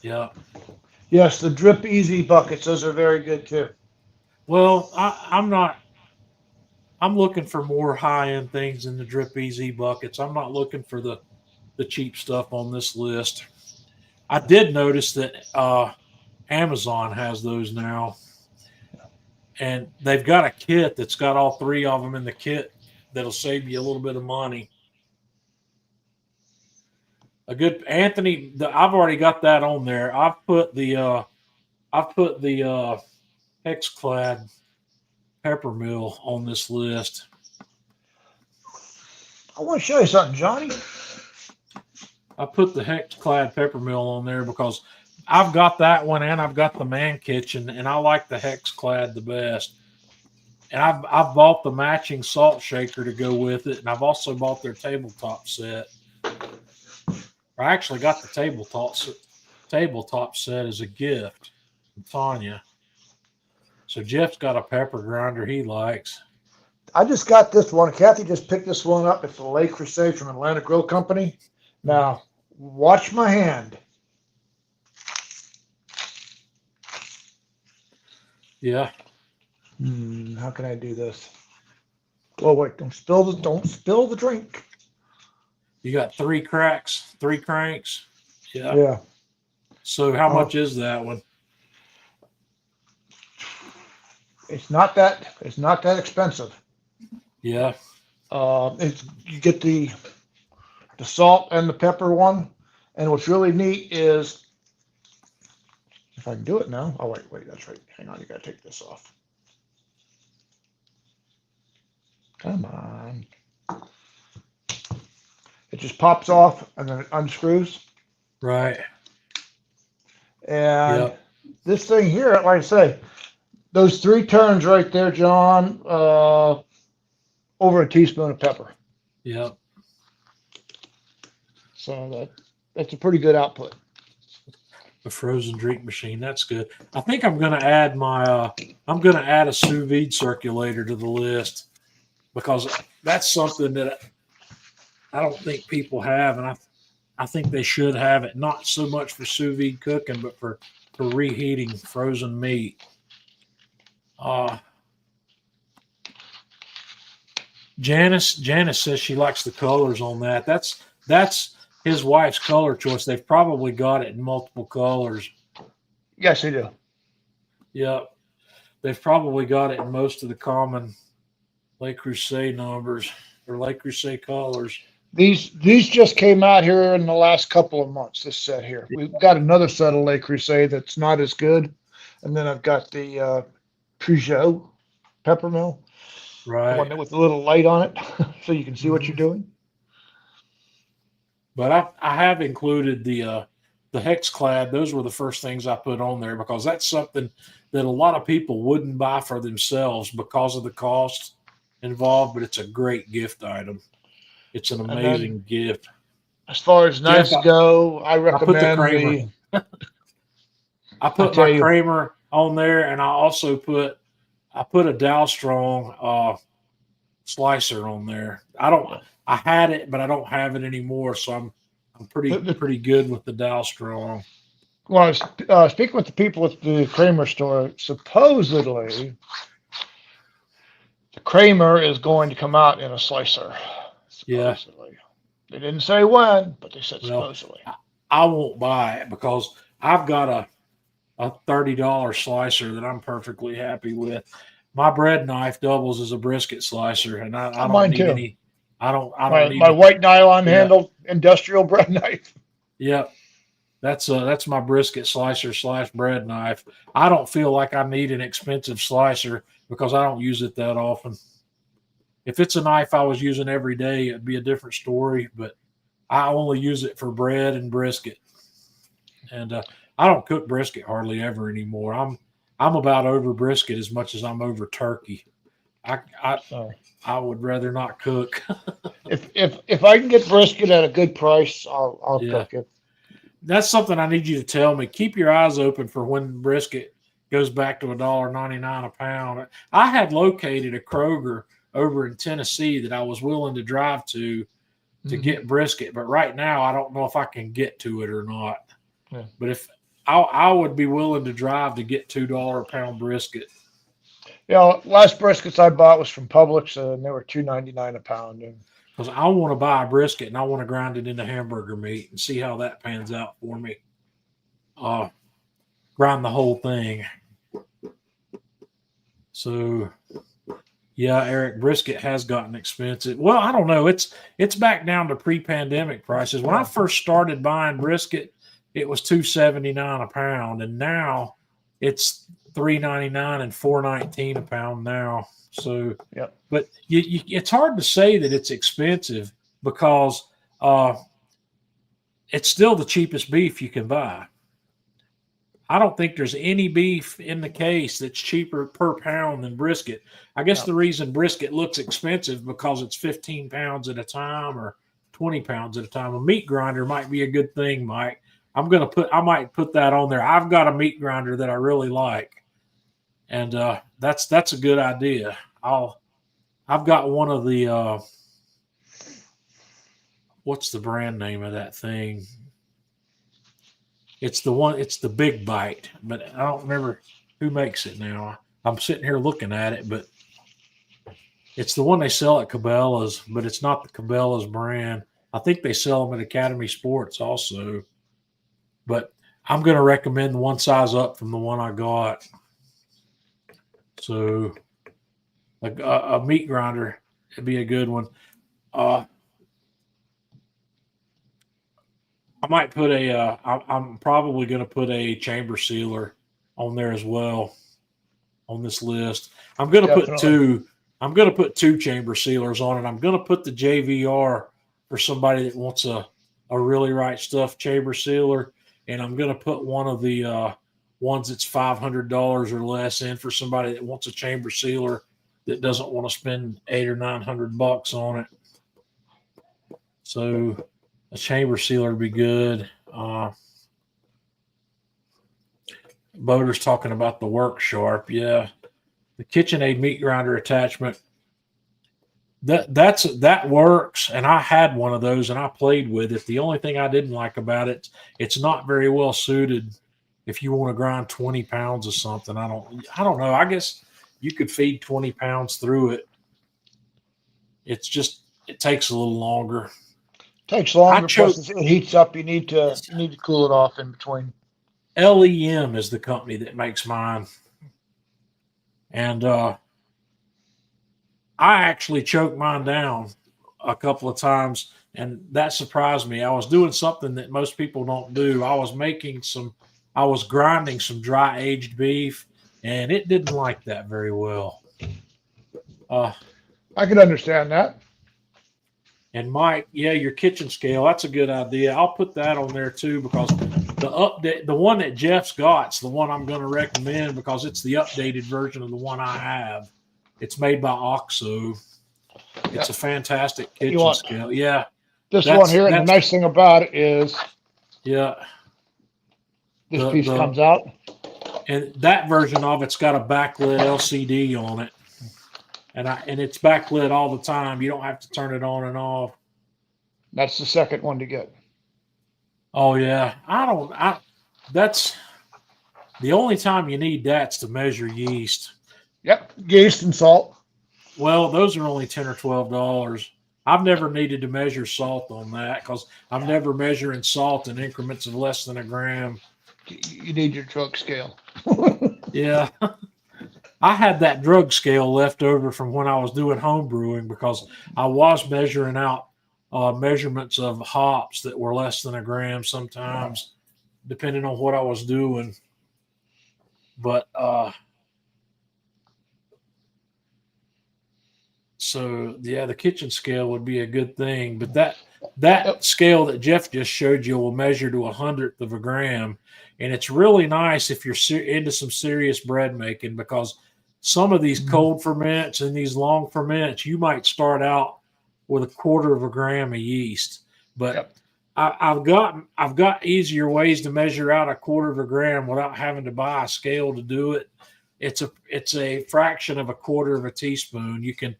Speaker 1: Yeah.
Speaker 2: Yes, the Drip Easy buckets, those are very good too.
Speaker 1: Well, I'm not. I'm looking for more high end things in the Drip Easy buckets. I'm not looking for the cheap stuff on this list. I did notice that Amazon has those now, and they've got a kit that's got all three of them in the kit that'll save you a little bit of money. A good Anthony, I've already got that on there. I've put the Hexclad peppermill on this list.
Speaker 2: I want to show you something, Johnny.
Speaker 1: I put the Hexclad peppermill on there because I've got that one and I've got the man kitchen, and I like the Hexclad the best. And I've bought the matching salt shaker to go with it, and I've also bought their tabletop set. I actually got the tabletop set as a gift from Tanya. So Jeff's got a pepper grinder he likes.
Speaker 2: I just got this one. Kathy just picked this one up. It's the Le Creuset from Atlantic Grill Company. Now, watch my hand.
Speaker 1: Yeah.
Speaker 2: How can I do this? Oh wait! Don't spill the drink.
Speaker 1: You got three cranks. Yeah.
Speaker 2: Yeah.
Speaker 1: So how much is that one?
Speaker 2: It's not that expensive.
Speaker 1: Yeah.
Speaker 2: You get the salt and the pepper one, and what's really neat is if I can do it now. Oh wait, that's right. Hang on, you gotta take this off. Come on. It just pops off and then it unscrews.
Speaker 1: Right.
Speaker 2: And this thing here, like I say, those 3 turns right there, John, over a teaspoon of pepper.
Speaker 1: Yep.
Speaker 2: So that's a pretty good output.
Speaker 1: A frozen drink machine. That's good. I think I'm going to add a sous vide circulator to the list, because that's something that I don't think people have, and I think they should have it, not so much for sous vide cooking, but for reheating frozen meat. Janice says she likes the colors on that. That's his wife's color choice. They've probably got it in multiple colors.
Speaker 2: Yes, they do.
Speaker 1: Yep. They've probably got it in most of the common Le Creuset numbers or Le Creuset colors.
Speaker 2: These just came out here in the last couple of months, this set here. We've got another set of Le Creuset that's not as good. And then I've got the Peugeot peppermill.
Speaker 1: Right.
Speaker 2: The one with a little light on it so you can see what you're doing.
Speaker 1: But I have included the Hexclad. Those were the first things I put on there, because that's something that a lot of people wouldn't buy for themselves because of the cost involved, but it's a great gift item. It's an amazing gift.
Speaker 2: As far as knives go, I recommend
Speaker 1: I put my Kramer on there, and I also put a Dow Strong slicer on there. I had it, but I don't have it anymore, so I'm pretty good with the Dow Strong.
Speaker 2: Well, speaking with the people at the Kramer store, supposedly the Kramer is going to come out in a slicer. Supposedly. Yeah. They didn't say when, but they said supposedly.
Speaker 1: I won't buy it because I've got a $30 slicer that I'm perfectly happy with. My bread knife doubles as a brisket slicer, and I don't need any. I don't need
Speaker 2: my white nylon handled industrial bread knife.
Speaker 1: Yep. That's my brisket slicer / bread knife. I don't feel like I need an expensive slicer because I don't use it that often. If it's a knife I was using every day, it'd be a different story, but I only use it for bread and brisket. And I don't cook brisket hardly ever anymore. I'm about over brisket as much as I'm over turkey. I would rather not cook.
Speaker 2: if I can get brisket at a good price, I'll cook it.
Speaker 1: That's something I need you to tell me. Keep your eyes open for when brisket goes back to $1.99 a pound. I had located a Kroger over in Tennessee that I was willing to drive to get brisket, but right now I don't know if I can get to it or not. Yeah. But if I would be willing to drive to get $2 a pound brisket.
Speaker 2: Yeah, last briskets I bought was from Publix, and they were $2.99 a pound.
Speaker 1: Because I want to buy a brisket and I want to grind it into hamburger meat and see how that pans out for me. grind the whole thing. So yeah, Eric, brisket has gotten expensive. Well, I don't know. It's back down to pre-pandemic prices. When I first started buying brisket, it was $2.79 a pound, and now it's $3.99 and $4.19 a pound now. So,
Speaker 2: Yep.
Speaker 1: but it's hard to say that it's expensive because it's still the cheapest beef you can buy. I don't think there's any beef in the case that's cheaper per pound than brisket. I guess
Speaker 2: No.
Speaker 1: the reason brisket looks expensive because it's 15 pounds at a time or 20 pounds at a time. A meat grinder might be a good thing, Mike. I might put that on there. I've got a meat grinder that I really like, and that's a good idea. I've got one of the what's the brand name of that thing? It's the Big Bite, but I don't remember who makes it now. I'm sitting here looking at it, but it's the one they sell at Cabela's, but it's not the Cabela's brand. I think they sell them at Academy Sports also. But I'm going to recommend the one size up from the one I got. So a meat grinder would be a good one. I might put I'm probably going to put a chamber sealer on there as well on this list. I'm going to put two. I'm going to put two chamber sealers on it. I'm going to put the JVR for somebody that wants a really right stuff chamber sealer, and I'm going to put one of the ones that's $500 or less in for somebody that wants a chamber sealer that doesn't want to spend $800 or $900 on it. So a chamber sealer would be good. Boater's talking about the Work Sharp. Yeah. The KitchenAid meat grinder attachment. That works. And I had one of those and I played with it. The only thing I didn't like about it, it's not very well suited if you want to grind 20 pounds of something. I don't know. I guess you could feed 20 pounds through it. It's just, it takes a little longer.
Speaker 2: Takes longer. Plus, it heats up. You need to cool it off in between.
Speaker 1: LEM is the company that makes mine, and I actually choked mine down a couple of times, and that surprised me. I was doing something that most people don't do. I was grinding some dry aged beef, and it didn't like that very well.
Speaker 2: I can understand that.
Speaker 1: And Mike, yeah, your kitchen scale, that's a good idea. I'll put that on there too, because the one that Jeff's got's the one I'm going to recommend because it's the updated version of the one I have. It's made by OXO. It's a fantastic kitchen scale. Yeah.
Speaker 2: This one here, and the nice thing about it is this piece comes out.
Speaker 1: And that version of it's got a backlit LCD on it. And it's backlit all the time. You don't have to turn it on and off.
Speaker 2: That's the second one to get.
Speaker 1: Oh yeah. That's the only time you need that's to measure yeast.
Speaker 2: Yep. Yeast and salt.
Speaker 1: Well, those are only $10 or $12. I've never needed to measure salt on that because I'm never measuring salt in increments of less than a gram.
Speaker 2: You need your drug scale.
Speaker 1: Yeah. I had that drug scale left over from when I was doing home brewing because I was measuring out measurements of hops that were less than a gram sometimes, depending on what I was doing. But so yeah, the kitchen scale would be a good thing. But that scale that Jeff just showed you will measure to 100th of a gram, and it's really nice if you're into some serious bread making because some of these cold ferments and these long ferments, you might start out with 1/4 of a gram of yeast. But I've got easier ways to measure out 1/4 of a gram without having to buy a scale to do it. It's a fraction of 1/4 of a teaspoon. You can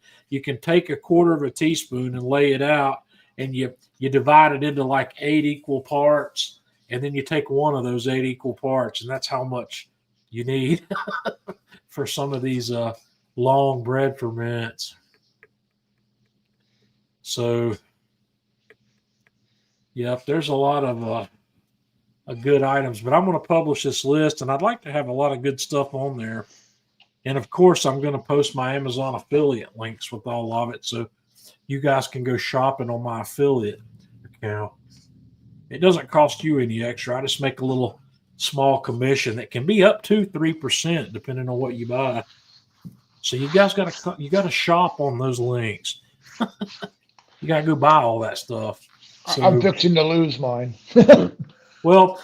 Speaker 1: take 1/4 of a teaspoon and lay it out, and you divide it into like 8 equal parts, and then you take one of those 8 equal parts, and that's how much you need for some of these long bread ferments. So, yep, there's a lot of good items. But I'm going to publish this list, and I'd like to have a lot of good stuff on there. And of course, I'm going to post my Amazon affiliate links with all of it, so you guys can go shopping on my affiliate account. It doesn't cost you any extra. I just make a little small commission that can be up to 3%, depending on what you buy. So you guys got to shop on those links. You got to go buy all that stuff. So,
Speaker 2: I'm fixing to lose mine.
Speaker 1: well,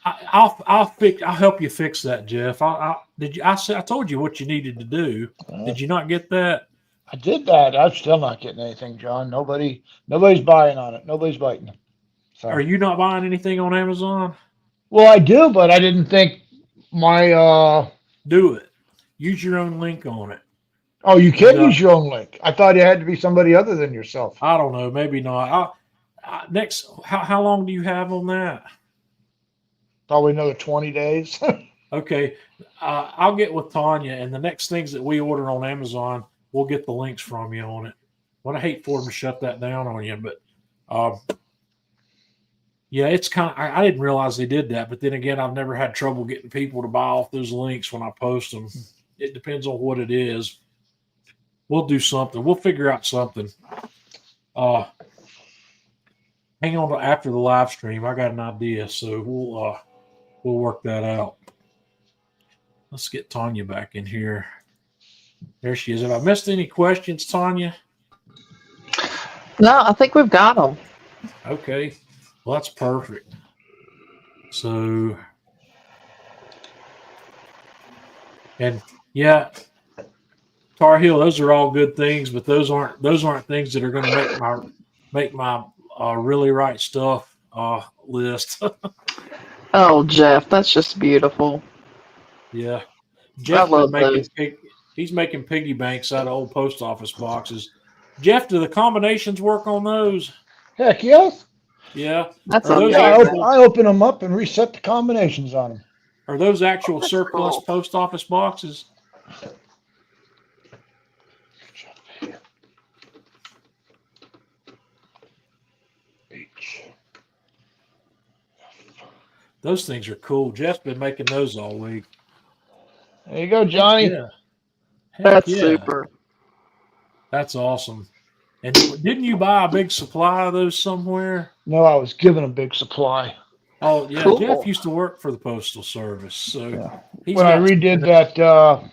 Speaker 1: I'll help you fix that, Jeff. I told you what you needed to do. Did you not get that?
Speaker 2: I did that. I'm still not getting anything, John. Nobody's buying on it. Nobody's biting. So.
Speaker 1: Are you not buying anything on Amazon?
Speaker 2: Well, I do, but I didn't think my
Speaker 1: do it. Use your own link on it.
Speaker 2: Oh, you can use your own link. I thought it had to be somebody other than yourself.
Speaker 1: I don't know. Maybe not. Next, how long do you have on that?
Speaker 2: Probably another 20 days.
Speaker 1: Okay. I'll get with Tanya, and the next things that we order on Amazon, we'll get the links from you on it. Well, I hate for them to shut that down on you, but yeah, it's kind of, I didn't realize they did that, but then again, I've never had trouble getting people to buy off those links when I post them. It depends on what it is. We'll do something. We'll figure out something. Hang on to after the live stream. I got an idea, so we'll work that out. Let's get Tanya back in here. There she is. Have I missed any questions, Tanya?
Speaker 3: No, I think we've got them.
Speaker 1: Okay. Well, that's perfect. So, and yeah, Tar Heel, those are all good things, but those aren't things that are going to make my really right stuff list.
Speaker 3: Oh, Jeff, that's just beautiful.
Speaker 1: Yeah, Jeff
Speaker 3: I love those.
Speaker 1: He's making piggy banks out of old post office boxes. Jeff, do the combinations work on those?
Speaker 2: Heck yes.
Speaker 1: Yeah,
Speaker 3: That's
Speaker 2: I open them up and reset the combinations on them.
Speaker 1: Are those actual surplus
Speaker 3: cool.
Speaker 1: post office boxes? Those things are cool. Jeff's been making those all week.
Speaker 2: There you go, Johnny.
Speaker 1: Yeah.
Speaker 3: That's super.
Speaker 1: That's awesome. And didn't you buy a big supply of those somewhere?
Speaker 2: No, I was given a big supply.
Speaker 1: Oh, yeah.
Speaker 3: Cool.
Speaker 1: Jeff used to work for the Postal Service. So
Speaker 2: yeah. When I redid that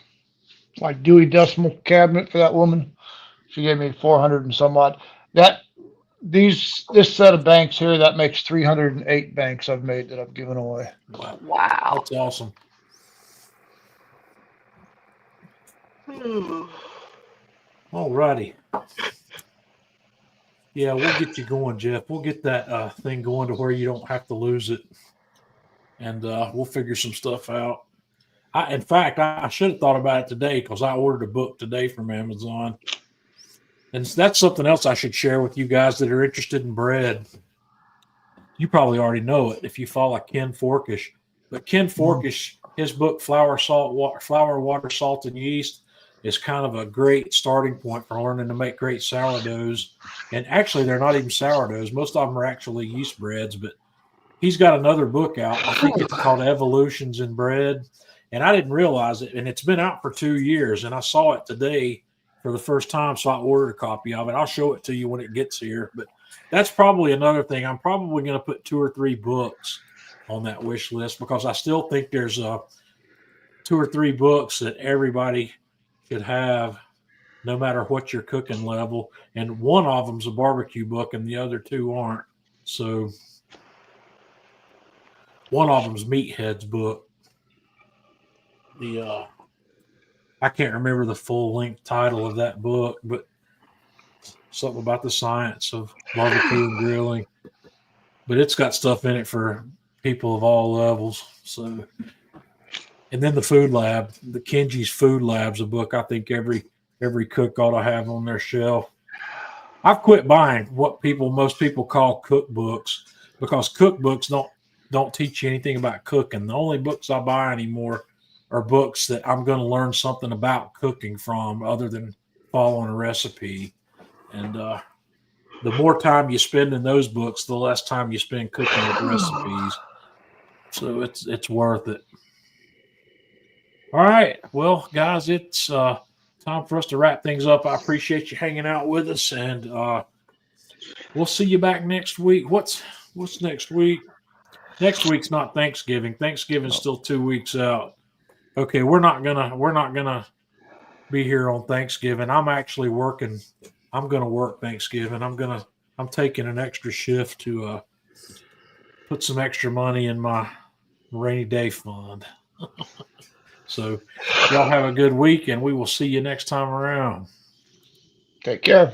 Speaker 2: like Dewey Decimal cabinet for that woman, she gave me 400 and some odd. This set of banks here, that makes 308 banks I've made that I've given away.
Speaker 3: Wow.
Speaker 1: That's awesome. All righty. Yeah, we'll get you going, Jeff. We'll get that thing going to where you don't have to lose it. And we'll figure some stuff out. In fact, I should have thought about it today because I ordered a book today from Amazon. And that's something else I should share with you guys that are interested in bread. You probably already know it if you follow Ken Forkish. But Ken Forkish, his book, Flour, Water, Salt, and Yeast, is kind of a great starting point for learning to make great sourdoughs. And actually, they're not even sourdoughs. Most of them are actually yeast breads. But he's got another book out. I think it's called Evolutions in Bread. And I didn't realize it. And it's been out for 2 years. And I saw it today for the first time, so I ordered a copy of it. I'll show it to you when it gets here. But that's probably another thing. I'm probably going to put 2 or 3 books on that wish list because I still think there's 2 or 3 books that everybody should have no matter what your cooking level. And one of them's a barbecue book and the other 2 aren't. So one of them's Meathead's book. I can't remember the full length title of that book, but something about the science of barbecue and grilling. But it's got stuff in it for people of all levels. So, and then the Food Lab, the Kenji's Food Lab's a book I think every cook ought to have on their shelf. I've quit buying what most people call cookbooks because cookbooks don't teach you anything about cooking. The only books I buy anymore are books that I'm going to learn something about cooking from other than following a recipe. And the more time you spend in those books, the less time you spend cooking with recipes. So it's worth it. All right. Well, guys, it's time for us to wrap things up. I appreciate you hanging out with us, and we'll see you back next week. What's next week? Next week's not Thanksgiving. Thanksgiving's still 2 weeks out. Okay, we're not gonna be here on Thanksgiving. I'm actually working. I'm gonna work Thanksgiving. I'm taking an extra shift to put some extra money in my rainy day fund. So y'all have a good week, and we will see you next time around.
Speaker 2: Take care.